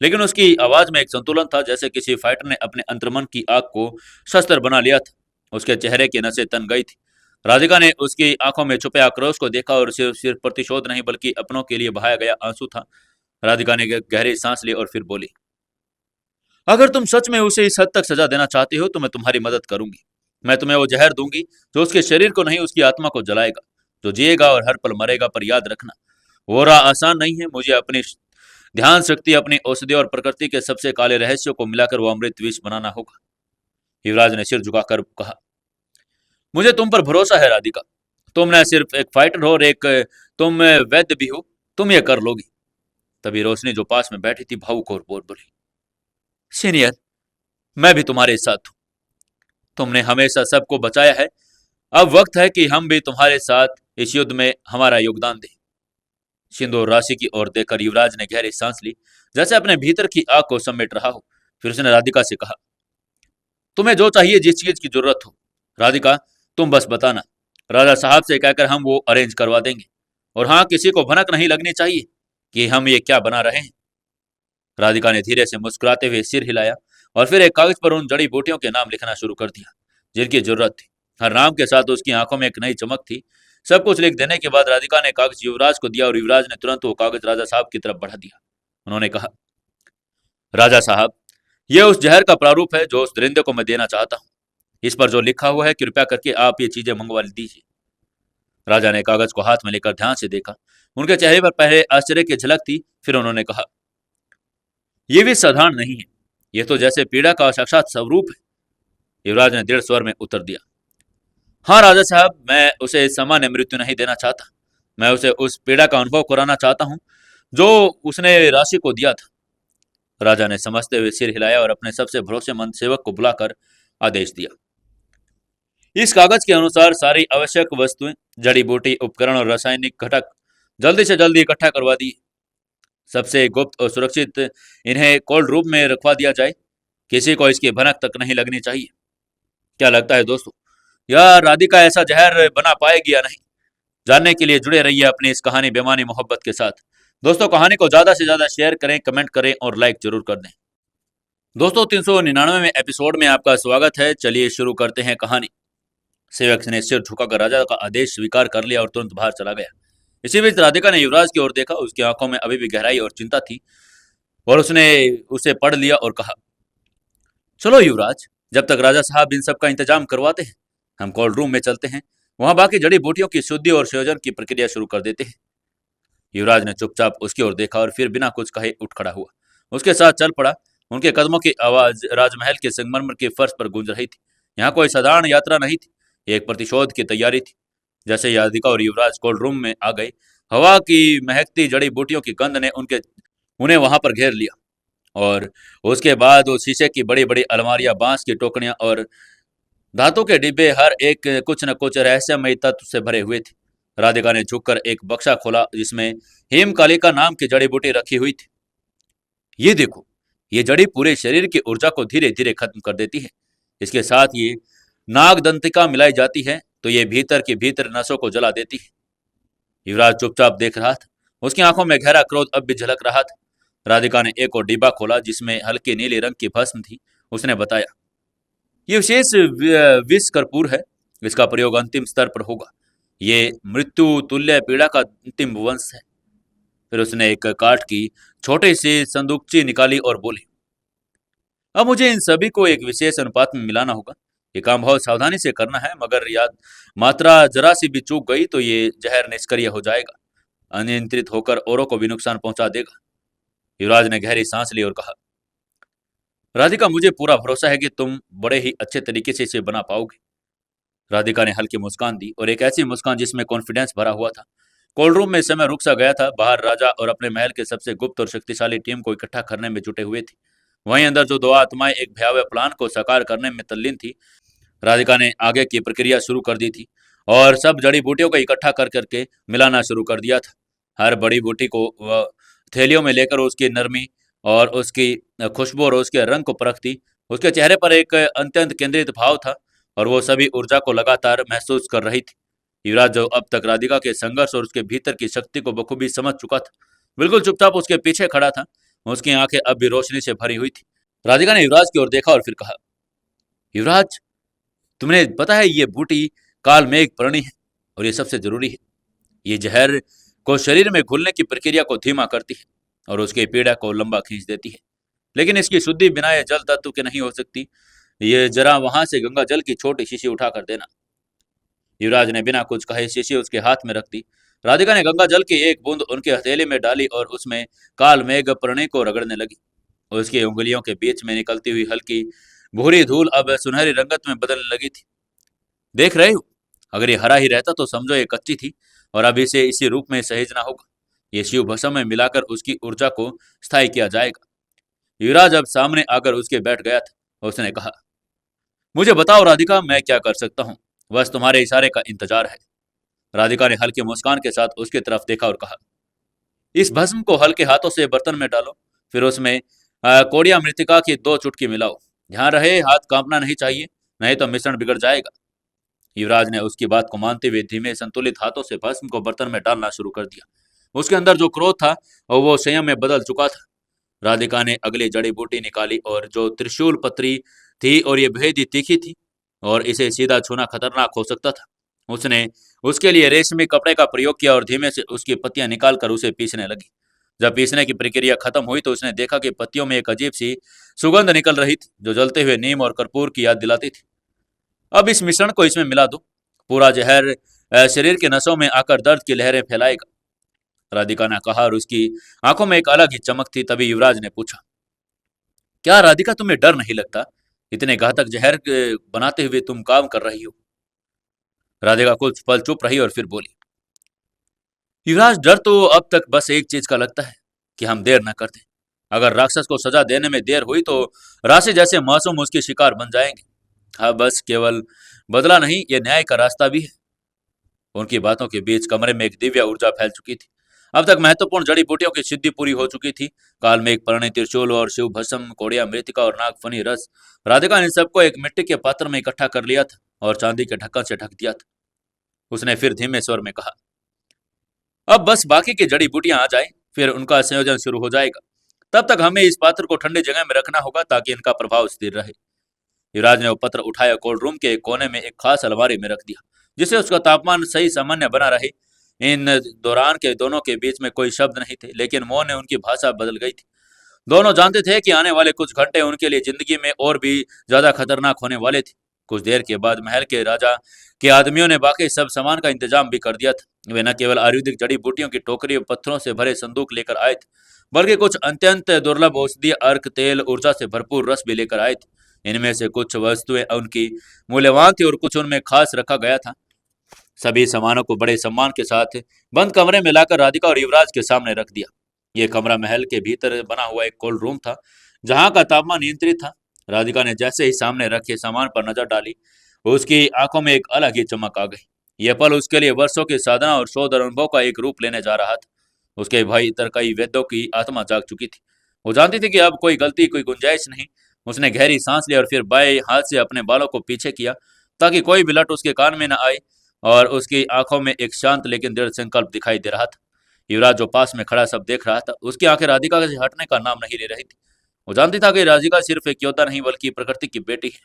लेकिन उसकी आवाज में एक संतुलन था, जैसे किसी फाइटर ने अपने अंतर्मन की आग को शस्त्र बना लिया था। उसके चेहरे की नसें तन गई थी। राधिका ने उसकी आंखों में छुपे आक्रोश को देखा, और सिर्फ सिर्फ प्रतिशोध नहीं, बल्कि अपनों के लिए बहाया गया आंसू था। राधिका ने गहरी सांस ली और फिर बोली, अगर तुम सच में उसे इस हद तक सजा देना चाहती हो तो मैं तुम्हारी मदद करूंगी। मैं तुम्हें वो जहर दूंगी जो उसके शरीर को नहीं, उसकी आत्मा को जलाएगा, जो जिएगा और हर पल मरेगा। पर याद रखना, वो राह आसान नहीं है। मुझे अपनी ध्यान शक्ति, अपनी औषधि और प्रकृति के सबसे काले रहस्यों को मिलाकर वो अमृत विष बनाना होगा। युवराज ने सिर झुकाकर कहा, मुझे तुम पर भरोसा है राधिका, तुम न सिर्फ एक फाइटर हो और एक तुम वैद्य भी हो, तुम ये कर लोगी। तभी रोशनी जो पास में बैठी थी भावुक और बोल बोली, सीनियर, मैं भी तुम्हारे साथ हूं। तुमने हमेशा सबको बचाया है, अब वक्त है कि हम भी तुम्हारे साथ इस युद्ध में हमारा योगदान दें। सिंदूर राशि की ओर देखकर युवराज ने गहरी सांस ली, जैसे अपने भीतर की आग को समेट रहा हो। फिर उसने राधिका से कहा, तुम्हें जो चाहिए, जिस चीज की जरूरत हो, राधिका, तुम बस बताना। राजा साहब से कहकर हम वो अरेंज करवा देंगे। और हाँ, किसी को भनक नहीं लगनी चाहिए कि हम ये क्या बना रहे हैं। राधिका ने धीरे से मुस्कुराते हुए सिर हिलाया और फिर एक कागज पर उन जड़ी बूटियों के नाम लिखना शुरू कर दिया जिनकी जरूरत थी। हर नाम के साथ उसकी आंखों में एक नई चमक थी। सब कुछ लिख देने के बाद राधिका ने कागज युवराज को दिया और युवराज ने तुरंत वो कागज राजा साहब की तरफ बढ़ा दिया। उन्होंने कहा, राजा साहब, यह उस जहर का प्रारूप है जो उस दरिंदे को मैं देना चाहता हूँ। इस पर जो लिखा हुआ है, कृपया करके आप ये चीजें मंगवा दीजिए। राजा ने कागज को हाथ में लेकर ध्यान से देखा। उनके चेहरे पर पहले आश्चर्य की झलक थी, फिर उन्होंने कहा, यह भी साधारण नहीं है, यह तो जैसे पीड़ा का साक्षात स्वरूप है। युवराज ने दृढ़ स्वर में उत्तर दिया, हाँ राजा साहब, मैं उसे सामान्य मृत्यु नहीं देना चाहता। मैं उसे उस पीड़ा का अनुभव कराना चाहता हूँ जो उसने राशि को दिया था। राजा ने समझते हुए सिर हिलाया और अपने सबसे भरोसेमंद सेवक को बुलाकर आदेश दिया, इस कागज के अनुसार सारी आवश्यक वस्तुएं, जड़ी बूटी, उपकरण और रासायनिक घटक जल्दी से जल्दी इकट्ठा करवा दिए। सबसे गुप्त और सुरक्षित इन्हें कोल्ड रूम में रखवा दिया जाए। किसी को इसकी भनक तक नहीं लगनी चाहिए। क्या लगता है दोस्तों, यह राधिका ऐसा जहर बना पाएगी या नहीं? जानने के लिए जुड़े रहिए अपनी इस कहानी बेमानी मोहब्बत के साथ। दोस्तों, कहानी को ज्यादा से ज्यादा शेयर करें, कमेंट करें और लाइक जरूर कर दें। दोस्तों, 399वें एपिसोड में आपका स्वागत है। चलिए शुरू करते हैं कहानी। सेवक ने सिर झुकाकर राजा का आदेश स्वीकार कर लिया और तुरंत बाहर चला गया। इसी बीच राधिका ने युवराज की ओर देखा। उसकी आंखों में अभी भी गहराई और चिंता थी और उसने उसे पढ़ लिया और कहा, चलो युवराज, जब तक राजा साहब इन सब का इंतजाम करवाते हैं, हम कोल्ड रूम में चलते हैं। वहां बाकी जड़ी बूटियों की शुद्धि और संयोजन की प्रक्रिया शुरू कर देते हैं। युवराज ने चुपचाप उसकी ओर देखा और फिर बिना कुछ कहे उठ खड़ा हुआ, उसके साथ चल पड़ा। उनके कदमों की आवाज राजमहल के संगमरमर के फर्श पर गूंज रही थी। यहाँ कोई साधारण यात्रा नहीं थी, एक प्रतिशोध की तैयारी थी। जैसे ही राधिका और युवराज कोल्ड रूम में आ गए, हवा की महकती जड़ी बूटियों की गंध ने उन्हें वहां पर घेर लिया। और उसके बाद वो शीशे की बड़ी बड़ी अलमारियां, बांस की टोकरियां और धातु के डिब्बे, हर एक कुछ न कुछ रहस्यमय तत्व से भरे हुए थे। राधिका ने झुककर एक बक्सा खोला जिसमें हेमकालिका नाम की जड़ी बूटी रखी हुई थी। ये देखो, ये जड़ी पूरे शरीर की ऊर्जा को धीरे धीरे खत्म कर देती है। इसके साथ ये नागदंतिका मिलाई जाती है तो ये भीतर की भीतर नसों को जला देती है। युवराज चुपचाप देख रहा था। उसकी आंखों में गहरा क्रोध अब भी झलक रहा था। राधिका ने एक और डिब्बा खोला जिसमें हल्के नीले रंग की भस्म थी। उसने बताया, ये विशेष विष कर्पूर है। इसका प्रयोग अंतिम स्तर पर होगा। ये मृत्यु तुल्य पीड़ा का अंतिम वंश है। फिर उसने एक काठ की छोटी सी संदूकची निकाली और बोली, अब मुझे इन सभी को एक विशेष अनुपात में मिलाना होगा। ये काम बहुत सावधानी से करना है, मगर याद मात्रा जरा सी भी चूक गई तो ये जहर निष्क्रिय हो जाएगा, अनियंत्रित होकर औरों को भी नुकसान पहुंचा देगा। युवराज ने गहरी सांस ली और कहा, राधिका, मुझे पूरा भरोसा है कि तुम बड़े ही अच्छे तरीके से इसे बना पाओगे। राधिका ने हल्की मुस्कान दी, और एक ऐसी मुस्कान जिसमें कॉन्फिडेंस भरा हुआ था। कोल्ड रूम में समय रुक सा गया था। बाहर राजा और अपने महल के सबसे गुप्त और शक्तिशाली टीम को इकट्ठा करने में जुटे हुए थे। वहीं अंदर जो दो आत्माएं एक भयावह प्लान को साकार करने में तल्लीन थी। राधिका ने आगे की प्रक्रिया शुरू कर दी थी और सब जड़ी बूटियों को इकट्ठा कर करके मिलाना शुरू कर दिया था। हर बड़ी बूटी को वह थैलियों में लेकर उसकी नरमी और उसकी खुशबू और उसके रंग को परखती। उसके चेहरे पर एक अत्यंत केंद्रित भाव था और वो सभी ऊर्जा को लगातार महसूस कर रही थी। युवराज, जो अब तक राधिका के संघर्ष और उसके भीतर की शक्ति को बखूबी समझ चुका था, बिल्कुल चुपचाप उसके पीछे खड़ा था। उसकी आंखें अब भी रोशनी से भरी हुई थी। राधिका ने युवराज की ओर देखा और फिर कहा, युवराज, तुम्हें पता है ये बूटी काल मेघ परणी है और ये सबसे जरूरी है। ये जहर को शरीर में घुलने की प्रक्रिया को धीमा करती है और उसकी पीड़ा को लंबा खींच देती है। लेकिन इसकी शुद्धि बिना ये जल तत्व के नहीं हो सकती। ये जरा वहां से गंगा जल की छोटी शीशी उठा कर देना। युवराज ने बिना कुछ कहे शीशी उसके हाथ में रख दी। राधिका ने गंगा जल की एक बूंद उनके हथेली में डाली और उसमें काल मेघ परणी को रगड़ने लगी। उसकी उंगलियों के बीच में निकलती हुई हल्की भूरी धूल अब सुनहरी रंगत में बदलने लगी थी। देख रहे हो, अगर ये हरा ही रहता तो समझो ये कच्ची थी और अब इसे इसी रूप में सहेजना होगा। ये शिव भस्म में मिलाकर उसकी ऊर्जा को स्थायी किया जाएगा। युवराज अब सामने आकर उसके बैठ गया था। उसने कहा, मुझे बताओ राधिका, मैं क्या कर सकता हूँ? बस तुम्हारे इशारे का इंतजार है। राधिका ने हल्की मुस्कान के साथ उसकी तरफ देखा और कहा, इस भस्म को हल्के हाथों से बर्तन में डालो, फिर उसमें कोड़िया मृतिका की 2 चुटकी मिलाओ। ध्यान रहे हाथ कांपना नहीं चाहिए, नहीं तो मिश्रण बिगड़ जाएगा। युवराज ने उसकी बात को मानते हुए धीमे संतुलित हाथों से भस्म को बर्तन में डालना शुरू कर दिया। उसके अंदर जो क्रोध था और वो संयम में बदल चुका था। राधिका ने अगली जड़ी बूटी निकाली और जो त्रिशूल पत्री थी और ये बेहद तीखी थी और इसे सीधा छूना खतरनाक हो सकता था। उसने उसके लिए रेशमी कपड़े का प्रयोग किया और धीमे से उसकी पत्तियां निकालकर उसे पीसने लगी। जब पीसने की प्रक्रिया खत्म हुई तो उसने देखा कि पत्तियों में एक अजीब सी सुगंध निकल रही थी जो जलते हुए नीम और कर्पूर की याद दिलाती थी। अब इस मिश्रण को इसमें मिला दो, पूरा जहर शरीर के नसों में आकर दर्द की लहरें फैलाएगा। राधिका ने कहा और उसकी आंखों में एक अलग ही चमक थी। तभी युवराज ने पूछा, क्या राधिका तुम्हें डर नहीं लगता? इतने घातक जहर बनाते हुए तुम काम कर रही हो। राधिका कुछ पल चुप रही और फिर बोली, युवराज, डर तो अब तक बस एक चीज का लगता है कि हम देर न कर दें। अगर राक्षस को सजा देने में देर हुई तो राशि जैसे मासूम उसके शिकार बन जाएंगे। हाँ, बस केवल बदला नहीं, ये न्याय का रास्ता भी है। उनकी बातों के बीच कमरे में एक दिव्य ऊर्जा फैल चुकी थी। अब तक महत्वपूर्ण जड़ी बूटियों की सिद्धि पूरी हो चुकी थी। काल में एक परणी त्रिशूल और शिव भस्म, कोड़िया मृतिका और नागफनी रस। राधिका ने सबको एक मिट्टी के पात्र में इकट्ठा कर लिया था और चांदी के ढक्कन से ढक दिया था। उसने फिर धीमे स्वर में कहा, अब बस बाकी की जड़ी बूटियां आ जाए, फिर उनका संयोजन शुरू हो जाएगा। तब तक हमें इस पात्र को ठंडी जगह में रखना होगा ताकि इनका प्रभाव स्थिर रहे। युवराज ने वो पत्र उठाया, कोल्ड रूम के एक कोने में एक खास अलमारी में रख दिया, जिससे उसका तापमान सही सामान्य बना रहे। इन दौरान के दोनों के बीच में कोई शब्द नहीं थे, लेकिन मौन ने उनकी भाषा बदल गई थी। दोनों जानते थे कि आने वाले कुछ घंटे उनके लिए जिंदगी में और भी ज्यादा खतरनाक होने वाले थे। कुछ देर के बाद महल के राजा के आदमियों ने बाकी सब सामान का इंतजाम भी कर दिया था। वे न केवल आयुर्वेदिक जड़ी बूटियों की टोकरी और पत्थरों से भरे संदूक लेकर आए थे, बल्कि कुछ अत्यंत दुर्लभ औषधीय अर्क, तेल, ऊर्जा से भरपूर रस भी लेकर आए थे। इनमें से कुछ वस्तुएं उनकी मूल्यवान थी और कुछ उनमें खास रखा गया था। सभी सामानों को बड़े सम्मान के साथ बंद कमरे में लाकर राधिका और युवराज के सामने रख दिया। ये कमरा महल के भीतर बना हुआ एक कोल्ड रूम था, जहां का तापमान नियंत्रित था। राधिका ने जैसे ही सामने रखे सामान पर नजर डाली, उसकी आंखों में एक अलग ही चमक आ गई। यह पल उसके लिए वर्षों की साधना और शोध और अनुभव का एक रूप लेने जा रहा था। उसके भाई तरकई वेदों की आत्मा जाग चुकी थी। वो जानती थी कि अब कोई गलती, कोई गुंजाइश नहीं। उसने गहरी सांस ली और फिर बाएं हाथ से अपने बालों को पीछे किया ताकि कोई भी लट उसके कान में न आए, और उसकी आंखों में एक शांत लेकिन दृढ़ संकल्प दिखाई दे रहा था। युवराज जो पास में खड़ा सब देख रहा था, उसकी आंखें राधिका से हटने का नाम नहीं ले रही थी। वो जानती था कि राधिका सिर्फ एक योद्धा नहीं बल्कि प्रकृति की बेटी है।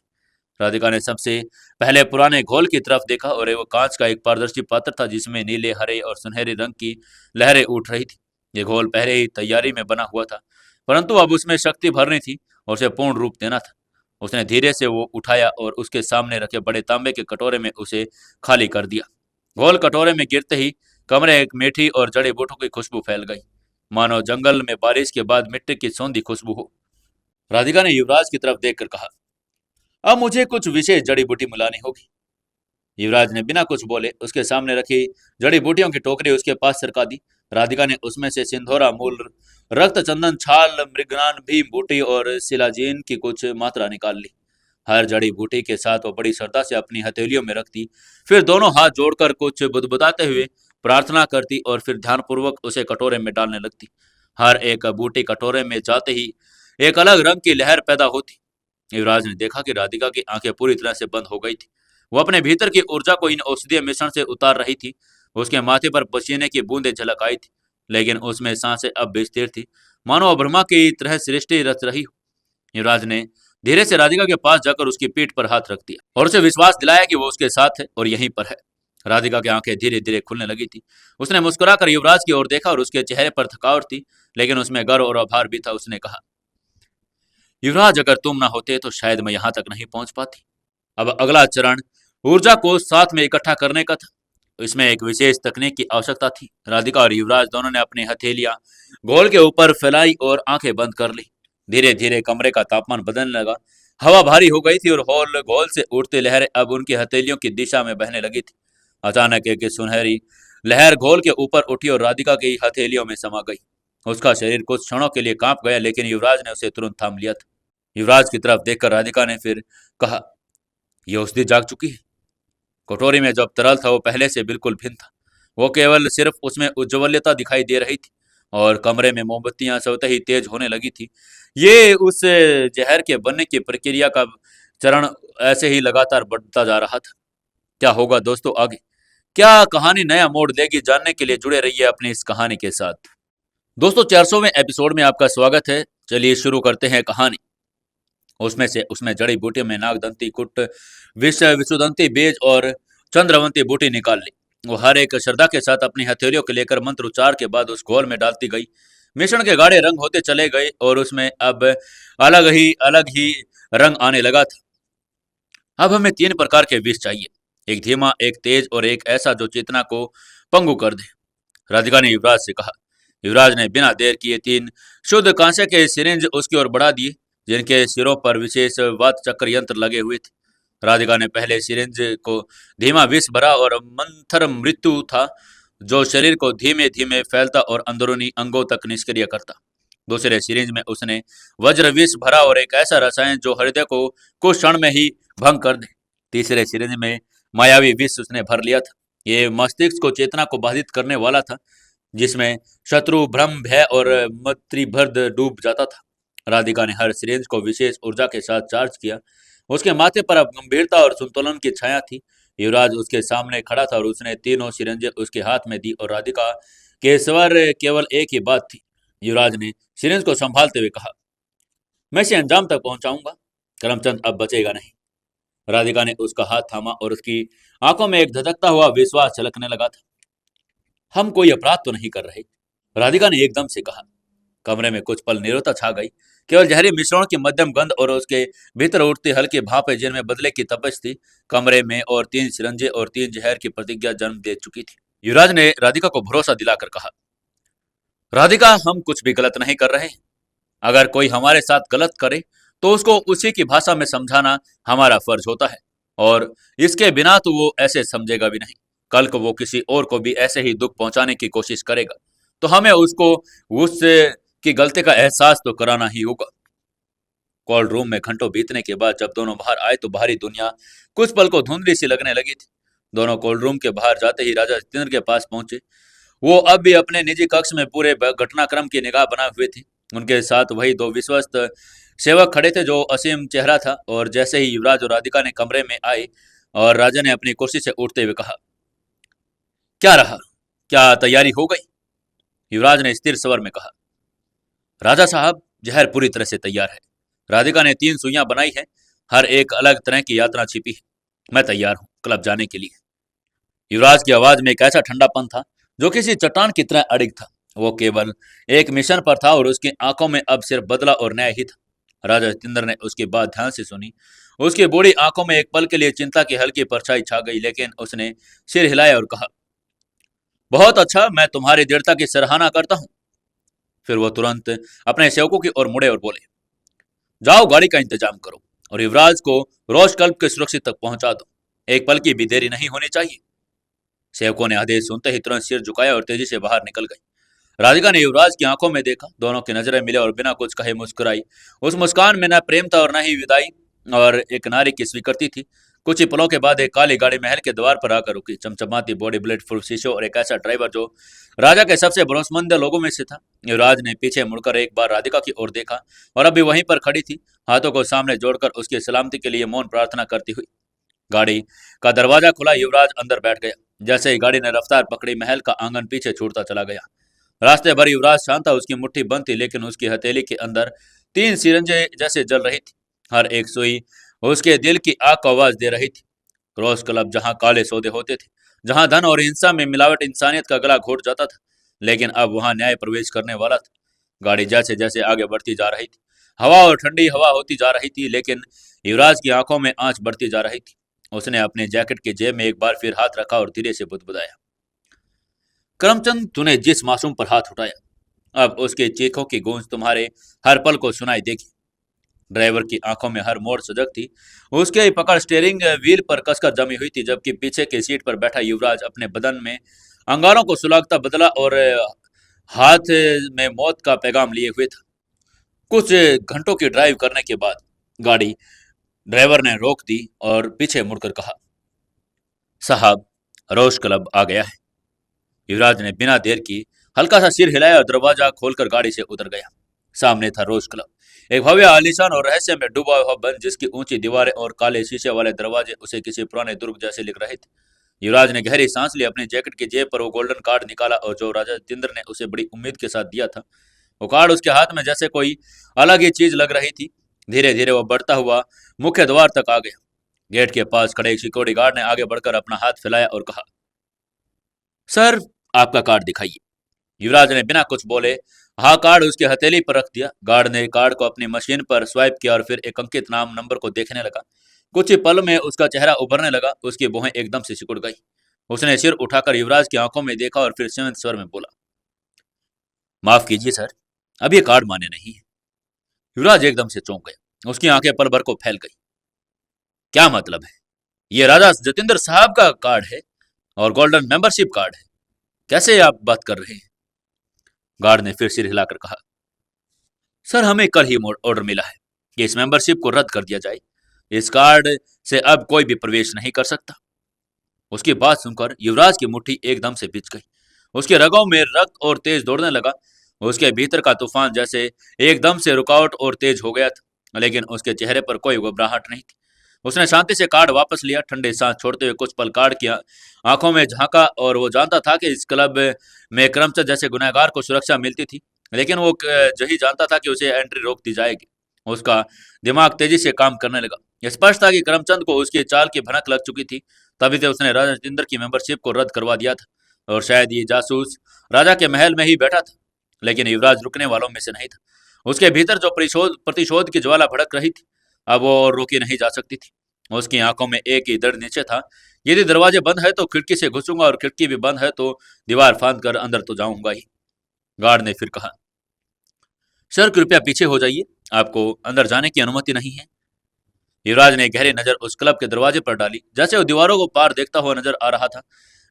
राधिका ने सबसे पहले पुराने घोल की तरफ देखा और वो कांच का एक पारदर्शी पात्र था जिसमें नीले, हरे और सुनहरे रंग की लहरें उठ रही थी। ये घोल पहले ही तैयारी में बना हुआ था, परंतु अब उसमें शक्ति भरनी थी और उसे पूर्ण रूप देना था। उसने धीरे से वो उठाया और उसके सामने रखे बड़े तांबे के कटोरे में उसे खाली कर दिया। घोल कटोरे में गिरते ही कमरे एक मीठी और जड़ी बूटों की खुशबू फैल गई, मानो जंगल में बारिश के बाद मिट्टी की सौंधी खुशबू हो। राधिका ने युवराज की तरफ देखकर कहा, अब मुझे कुछ विशेष जड़ी बूटी मिलानी होगी। युवराज ने बिना कुछ बोले उसके सामने रखी जड़ी बूटियों की टोकरी उसके पास सरका दी। राधिका ने उसमें से सिंधोरा मूल, रक्त चंदन, छाल, मृगनान, भीम बूटी और शिलाजीन की कुछ मात्रा निकाल ली। हर जड़ी बूटी के साथ वो बड़ी श्रद्धा से अपनी हथेलियों में रखती, फिर दोनों हाथ जोड़कर कुछ बुदबुदाते हुए प्रार्थना करती और फिर ध्यानपूर्वक उसे कटोरे में डालने लगती। हर एक बूटी कटोरे में जाते ही एक अलग रंग की लहर पैदा होती। युवराज ने देखा कि राधिका की आंखें पूरी तरह से बंद हो गई थी। वो अपने भीतर की ऊर्जा को इन औषधीय मिश्रण से उतार रही थी। उसके माथे पर पसीने की बूंदें झलक आई थी, लेकिन उसमें सांसें अब भी स्थिर थी, मानो वो ब्रह्मा की तरह सृष्टि रच रही हो। युवराज ने धीरे से राधिका के पास जाकर उसकी पीठ पर हाथ रख दिया और उसे विश्वास दिलाया कि वो उसके साथ है और यहीं पर है। राधिका की आंखें धीरे धीरे खुलने लगी थी। उसने मुस्कुराकर युवराज की ओर देखा और उसके चेहरे पर थकावट थी, लेकिन उसमें गर्व और आभार भी था। उसने कहा, युवराज, अगर तुम ना होते तो शायद मैं यहाँ तक नहीं पहुंच पाती। अब अगला चरण ऊर्जा को साथ में इकट्ठा करने का था। इसमें एक विशेष तकनीक की आवश्यकता थी। राधिका और युवराज दोनों ने अपनी हथेलियां घोल के ऊपर फैलाई और आंखें बंद कर ली। धीरे धीरे कमरे का तापमान बदलने लगा। हवा भारी हो गई थी और घोल से उड़ती लहरें अब उनकी हथेलियों की दिशा में बहने लगी थी। अचानक एक सुनहरी लहर घोल के ऊपर उठी और राधिका की हथेलियों में समा गई। उसका शरीर कुछ क्षणों के लिए कांप गया, लेकिन युवराज ने उसे तुरंत थाम लिया था। युवराज की तरफ देखकर राधिका ने फिर कहा, यह औषधि जाग चुकी है। कटोरी में जब तरल था वो पहले से बिल्कुल भिन्न था। वो केवल सिर्फ उसमें उज्ज्वलता दिखाई दे रही थी और कमरे में मोमबत्तियां स्वतः ही तेज होने लगी थी। ये उस जहर के बनने की प्रक्रिया का चरण ऐसे ही लगातार बढ़ता जा रहा था। क्या होगा दोस्तों आगे? क्या कहानी नया मोड़ लेगी? जानने के लिए जुड़े रहिए अपनी इस कहानी के साथ। दोस्तों, 400वें एपिसोड में आपका स्वागत है। चलिए शुरू करते हैं कहानी। उसमें जड़ी बूटी में नागदंती कुट, विषुदंती बेज और चंद्रवंती बूटी निकाल ली। वो हर एक श्रद्धा के साथ अपनी हथेलियों को लेकर मंत्र उच्चार के बाद उस घोल में डालती गई। मिश्रण के गाढ़े रंग होते चले गए और उसमें अब अलग ही रंग आने लगा था। अब हमें 3 प्रकार के विष चाहिए, एक धीमा, एक तेज और एक ऐसा जो चेतना को पंगु कर दे, राधिका ने युवराज से कहा। युवराज ने बिना देर किए 3 शुद्ध कांसे के सिरिंज उसकी ओर बढ़ा दिए, जिनके सिरों पर विशेष वात चक्र यंत्र लगे हुए थे। राधिका ने पहले सिरिंज को धीमा विष भरा और मंथर मृत्यु था, जो शरीर को धीमे धीमे फैलता और अंदरूनी अंगों तक निष्क्रिय करता। दूसरे सिरिंज में उसने वज्र विष भरा और एक ऐसा रसायन जो हृदय को कुछ क्षण में ही भंग कर दे। तीसरे सिरिंज में मायावी विष उसने भर लिया था। ये मस्तिष्क को चेतना को बाधित करने वाला था, जिसमें शत्रु भ्रम, भय और मत्रिभर्द डूब जाता था। राधिका ने हर सिरिंज को विशेष ऊर्जा के साथ चार्ज किया। उसके माथे पर अब गंभीरता और संतुलन की छाया थी। युवराज उसके सामने खड़ा था और उसने तीनों सिरिंजें उसके हाथ में दी और राधिका के स्वर केवल एक ही बात थी। युवराज ने सिरिंज को संभालते हुए कहा, मैं इसे अंजाम तक पहुंचाऊंगा। करमचंद अब बचेगा नहीं। राधिका ने उसका हाथ थामा और उसकी आंखों में एक धधकता हुआ विश्वास छलकने लगा था। हम कोई अपराध तो नहीं कर रहे, राधिका ने एकदम से कहा। कमरे में कुछ पल नीरवता छा गई। केवल जहरी मिश्रण की मध्यम गंध और उसके भीतर उठती हल्की भाप जिनमें बदले की तपश थी। कमरे में और 3 सिरंजे और 3 जहर की प्रतिज्ञा जन्म दे चुकी थी। युवराज ने राधिका को भरोसा दिलाकर कहा, राधिका, हम कुछ भी गलत नहीं कर रहे। अगर कोई हमारे साथ गलत करे तो उसको उसी की भाषा में समझाना हमारा फर्ज होता है, और इसके बिना तो वो ऐसे समझेगा भी नहीं। कल को वो किसी और को भी ऐसे ही दुख पहुंचाने की कोशिश करेगा, तो हमें उसको उससे की गलती का एहसास तो कराना ही होगा। कोल्ड रूम में घंटों बीतने के बाद जब दोनों बाहर आए तो बाहरी दुनिया कुछ पल को धुंधली सी लगने लगी थी। दोनों कोल्ड रूम के बाहर जाते ही राजा जितेंद्र के पास पहुंचे। वो अब भी अपने निजी कक्ष में पूरे घटनाक्रम की निगाह बनाए हुए थे। उनके साथ वही 2 विश्वस्त सेवक खड़े थे जो असीम चेहरा था। और जैसे ही युवराज और राधिका ने कमरे में आए और राजा ने अपनी कुर्सी से उठते हुए कहा, क्या रहा, क्या तैयारी हो गई? युवराज ने स्थिर स्वर में कहा, राजा साहब, जहर पूरी तरह से तैयार है। राधिका ने 3 सुइयां बनाई है, हर एक अलग तरह की यात्रा छिपी है। मैं तैयार हूं क्लब जाने के लिए। युवराज की आवाज में एक ऐसा ठंडापन था जो किसी चट्टान की तरह अड़िग था। वो केवल एक मिशन पर था और उसकी आंखों में अब सिर्फ बदला और न्याय ही था। राजा जितेंद्र ने उसकी बात ध्यान से सुनी। उसकी बूढ़ी आंखों में एक पल के लिए चिंता की हल्की परछाई छा गई, लेकिन उसने सिर हिलाया और कहा, बहुत अच्छा, मैं तुम्हारी दृढ़ता की सराहना करता हूं। फिर वो तुरंत अपने सेवकों की ओर मुड़े और बोले, जाओ गाड़ी का इंतजाम करो और युवराज को रोज क्लब के सुरक्षित तक पहुंचा दो। एक पल की भी देरी नहीं होनी चाहिए। सेवकों ने आदेश सुनते ही तुरंत सिर झुकाया और तेजी से बाहर निकल गए। राधिका ने युवराज की आंखों में देखा। दोनों की नजरें मिले और बिना कुछ कहे मुस्कुराई। उस मुस्कान में न प्रेम था और न ही विदाई और एक नारी की स्वीकृति थी। कुछ ही पलों के बाद एक काली गाड़ी महल के द्वार पर आकर रुकी। चमचमाती बॉडी, बुलेट प्रूफ शीशों और एक ऐसा ड्राइवर जो राजा के सबसे भरोसेमंद लोगों में से था। युवराज ने पीछे मुड़कर एक बार राधिका की ओर देखा और अभी वहीं पर खड़ी थी, हाथों को सामने जोड़कर उसकी सलामती के लिए मौन प्रार्थना करती हुई। गाड़ी का दरवाजा खुला, युवराज अंदर बैठ गया। जैसे ही गाड़ी ने रफ्तार पकड़ी, महल का आंगन पीछे छूटता चला गया। रास्ते भर युवराज शांत था। उसकी मुट्ठी बंद थी, लेकिन उसकी हथेली के अंदर 3 सिरंजे जैसे जल रही थी। हर एक सुई उसके दिल की आग को आवाज दे रही थी। रोज क्लब, जहां काले सौदे होते थे, जहां धन और हिंसा में मिलावट इंसानियत का गला घोट जाता था, लेकिन अब वहां न्याय प्रवेश करने वाला था। गाड़ी जैसे जैसे आगे बढ़ती जा रही थी, हवा और ठंडी हवा होती जा रही थी, लेकिन युवराज की आंखों में आंच बढ़ती जा रही थी। उसने अपने जैकेट की जेब में एक बार फिर हाथ रखा और धीरे से बुदबुदाया, करमचंद, तूने जिस मासूम पर हाथ उठाया, अब उसके चीखों की गूंज तुम्हारे हर पल को सुनाई देगी। ड्राइवर की आंखों में हर मोड़ सजग थी। उसके पकड़ स्टीयरिंग व्हील पर कसकर जमी हुई थी, जबकि पीछे की सीट पर बैठा युवराज अपने बदन में अंगारों को सुलागता बदला और हाथ में मौत का पैगाम लिए हुए था। कुछ घंटों की ड्राइव करने के बाद गाड़ी ड्राइवर ने रोक दी और पीछे मुड़कर कहा, साहब, रोज क्लब आ गया है। युवराज ने बिना देर की हल्का सा सिर हिलाया और दरवाजा खोलकर गाड़ी से उतर गया। सामने था रोज क्लब, एक भव्य आलीशान और रहस्य में डूबा हुआ बंद, जिसकी ऊंची दीवारें और काले शीशे वाले दरवाजे उसे किसी पुराने दुर्ग जैसे लिख रहे थे। युवराज ने गहरी सांस ली, अपनी जैकेट की जेब पर वो गोल्डन कार्ड निकाला और जो राजा जितेंद्र ने उसे बड़ी उम्मीद के साथ दिया था, वो कार्ड उसके हाथ में जैसे कोई अलग ही चीज लग रही थी। धीरे धीरे वो बढ़ता हुआ मुख्य द्वार तक आ गया। गेट के पास खड़े एक सिक्योरिटी गार्ड ने आगे बढ़कर अपना हाथ फैलाया और कहा, सर, आपका कार्ड दिखाइए। युवराज ने बिना कुछ बोले हाँ कार्ड उसके हथेली पर रख दिया। गार्ड ने कार्ड को अपनी मशीन पर स्वाइप किया और फिर एक अंकित नाम नंबर को देखने लगा। कुछ ही पल में उसका चेहरा उभरने लगा, उसकी भौहें एकदम से सिकुड़ गई। उसने सिर उठाकर युवराज की आंखों में देखा और फिर सीमित स्वर में बोला, माफ कीजिए सर, अब ये कार्ड मान्य नहीं है। युवराज एकदम से चौंक गया, उसकी आंखें पल भर को फैल गई। क्या मतलब है? ये राजा जतेंद्र साहब का कार्ड है और गोल्डन मेंबरशिप कार्ड है, कैसे आप बात कर रहे हैं? गार्ड ने फिर सिर हिलाकर कहा, सर, हमें कल ही ऑर्डर मिला है कि इस मेंबरशिप को रद्द कर दिया जाए। इस कार्ड से अब कोई भी प्रवेश नहीं कर सकता। उसकी बात सुनकर युवराज की मुट्ठी एकदम से भिज गई। उसके रगों में रक्त और तेज दौड़ने लगा। उसके भीतर का तूफान जैसे एकदम से रुकावट और तेज हो गया था, लेकिन उसके चेहरे पर कोई घबराहट नहीं थी। उसने शांति से कार्ड वापस लिया, ठंडे सांस छोड़ते हुए कुछ पल कार्ड की आंखों में झांका और वो जानता था कि इस क्लब में करमचंद जैसे गुनहगार को सुरक्षा मिलती थी, लेकिन वो यही जानता था कि उसे एंट्री रोक दी जाएगी। उसका दिमाग तेजी से काम करने लगा। यह स्पष्ट था कि करमचंद को उसकी चाल की भनक लग चुकी थी, तभी से उसने राजा जितेंद्र की मेंबरशिप को रद्द करवा दिया था। और शायद ये जासूस राजा के महल में ही बैठा था, लेकिन युवराज रुकने वालों में से नहीं था। उसके भीतर जो प्रतिशोध की ज्वाला भड़क रही थी, अब वो और रोकी नहीं जा सकती थी। उसकी आंखों में एक ही दृढ़ निश्चय था, यदि दरवाजे बंद है तो खिड़की से घुसूंगा और खिड़की भी बंद है तो दीवार फांद कर अंदर तो जाऊंगा ही। गार्ड ने फिर कहा, सर, कृपया पीछे हो जाइए, आपको अंदर जाने की अनुमति नहीं है। युवराज ने गहरी नजर उस क्लब के दरवाजे पर डाली, जैसे वो दीवारों को पार देखता हुआ नजर आ रहा था।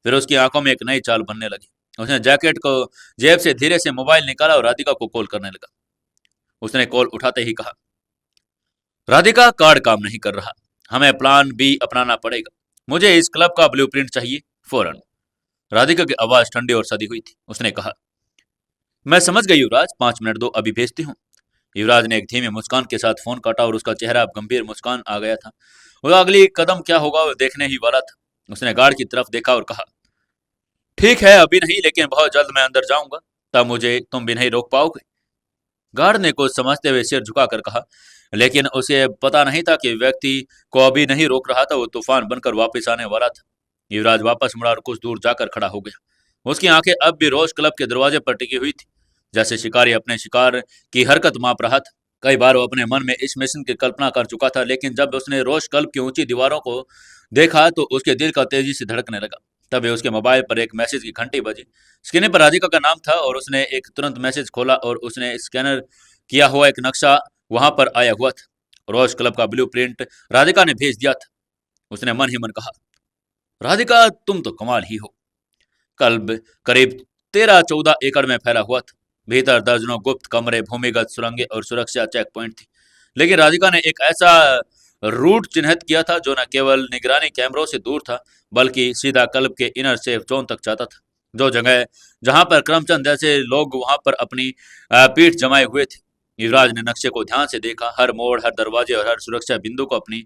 फिर उसकी आंखों में एक नई चाल बनने लगी। उसने जैकेट को जेब से धीरे से मोबाइल निकाला और राधिका को कॉल करने लगा। उसने कॉल उठाते ही कहा, राधिका, कार्ड काम नहीं कर रहा, हमें प्लान बी अपनाना पड़ेगा। मुझे इस क्लब का ब्लूप्रिंट चाहिए, फौरन। राधिका की आवाज ठंडी और सदी हुई थी। उसने कहा, मैं समझ गई युवराज, 5 मिनट दो, अभी भेजती हूँ। युवराज ने एक धीमी मुस्कान के साथ फोन काटा और उसका चेहरा अब गंभीर मुस्कान आ गया था। वो अगली कदम क्या होगा वो देखने ही वाला था। उसने गार्ड की तरफ देखा और कहा, ठीक है, अभी नहीं, लेकिन बहुत जल्द मैं अंदर जाऊंगा, तब मुझे तुम भी नहीं रोक पाओगे। गार्ड ने कुछ समझते हुए सिर झुकाकर कहा, लेकिन उसे पता नहीं था कि व्यक्ति को अभी नहीं रोक रहा था, वो तूफान बनकर वापस आने वाला था। युवराज वापस मुड़ा और कुछ दूर जाकर खड़ा हो गया। उसकी आंखें अब भी रोज क्लब के दरवाजे पर टिकी हुई थी, जैसे शिकारी अपने शिकार की हरकत माप रहा था। कई बार वो अपने मन में इस मिशन की कल्पना कर चुका था, लेकिन जब उसने रोज क्लब की ऊंची दीवारों को देखा तो उसके दिल का तेजी से धड़कने लगा। तभी उसके मोबाइल पर एक मैसेज की घंटी बजी। स्क्रीन पर राधिका का नाम था और उसने एक तुरंत मैसेज खोला और उसने स्कैनर किया हुआ एक नक्शा वहां पर आया हुआ था। रोज क्लब का ब्लूप्रिंट राधिका ने भेज दिया था। उसने मन ही मन कहा, राधिका, तुम तो कमाल ही हो। क्लब करीब 13-14 एकड़ में फैला हुआ था। भीतर दर्जनों गुप्त कमरे, भूमिगत सुरंगें और सुरक्षा चेक पॉइंट थी। लेकिन राधिका ने एक ऐसा रूट चिन्हित किया था जो न केवल निगरानी कैमरों से दूर था, बल्कि सीधा क्लब के इनर सेफ जोन तक जाता था। जो जगह जहां पर करमचंद जैसे लोग वहां पर अपनी पीठ जमाए हुए थे। युवराज ने नक्शे को ध्यान से देखा, हर मोड़, हर दरवाजे और हर सुरक्षा बिंदु को अपनी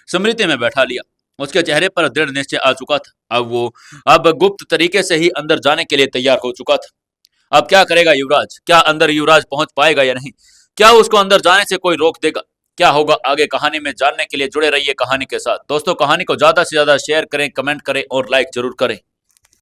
स्मृति में बैठा लिया। उसके चेहरे पर दृढ़ निश्चय आ चुका था। अब गुप्त तरीके से ही अंदर जाने के लिए तैयार हो चुका था। अब क्या करेगा युवराज? क्या अंदर युवराज पहुंच पाएगा या नहीं? क्या उसको अंदर जाने से कोई रोक देगा? क्या होगा आगे कहानी में जानने के लिए जुड़े रहिए कहानी के साथ। दोस्तों, कहानी को ज्यादा से ज्यादा शेयर करें, कमेंट करें और लाइक जरूर करें।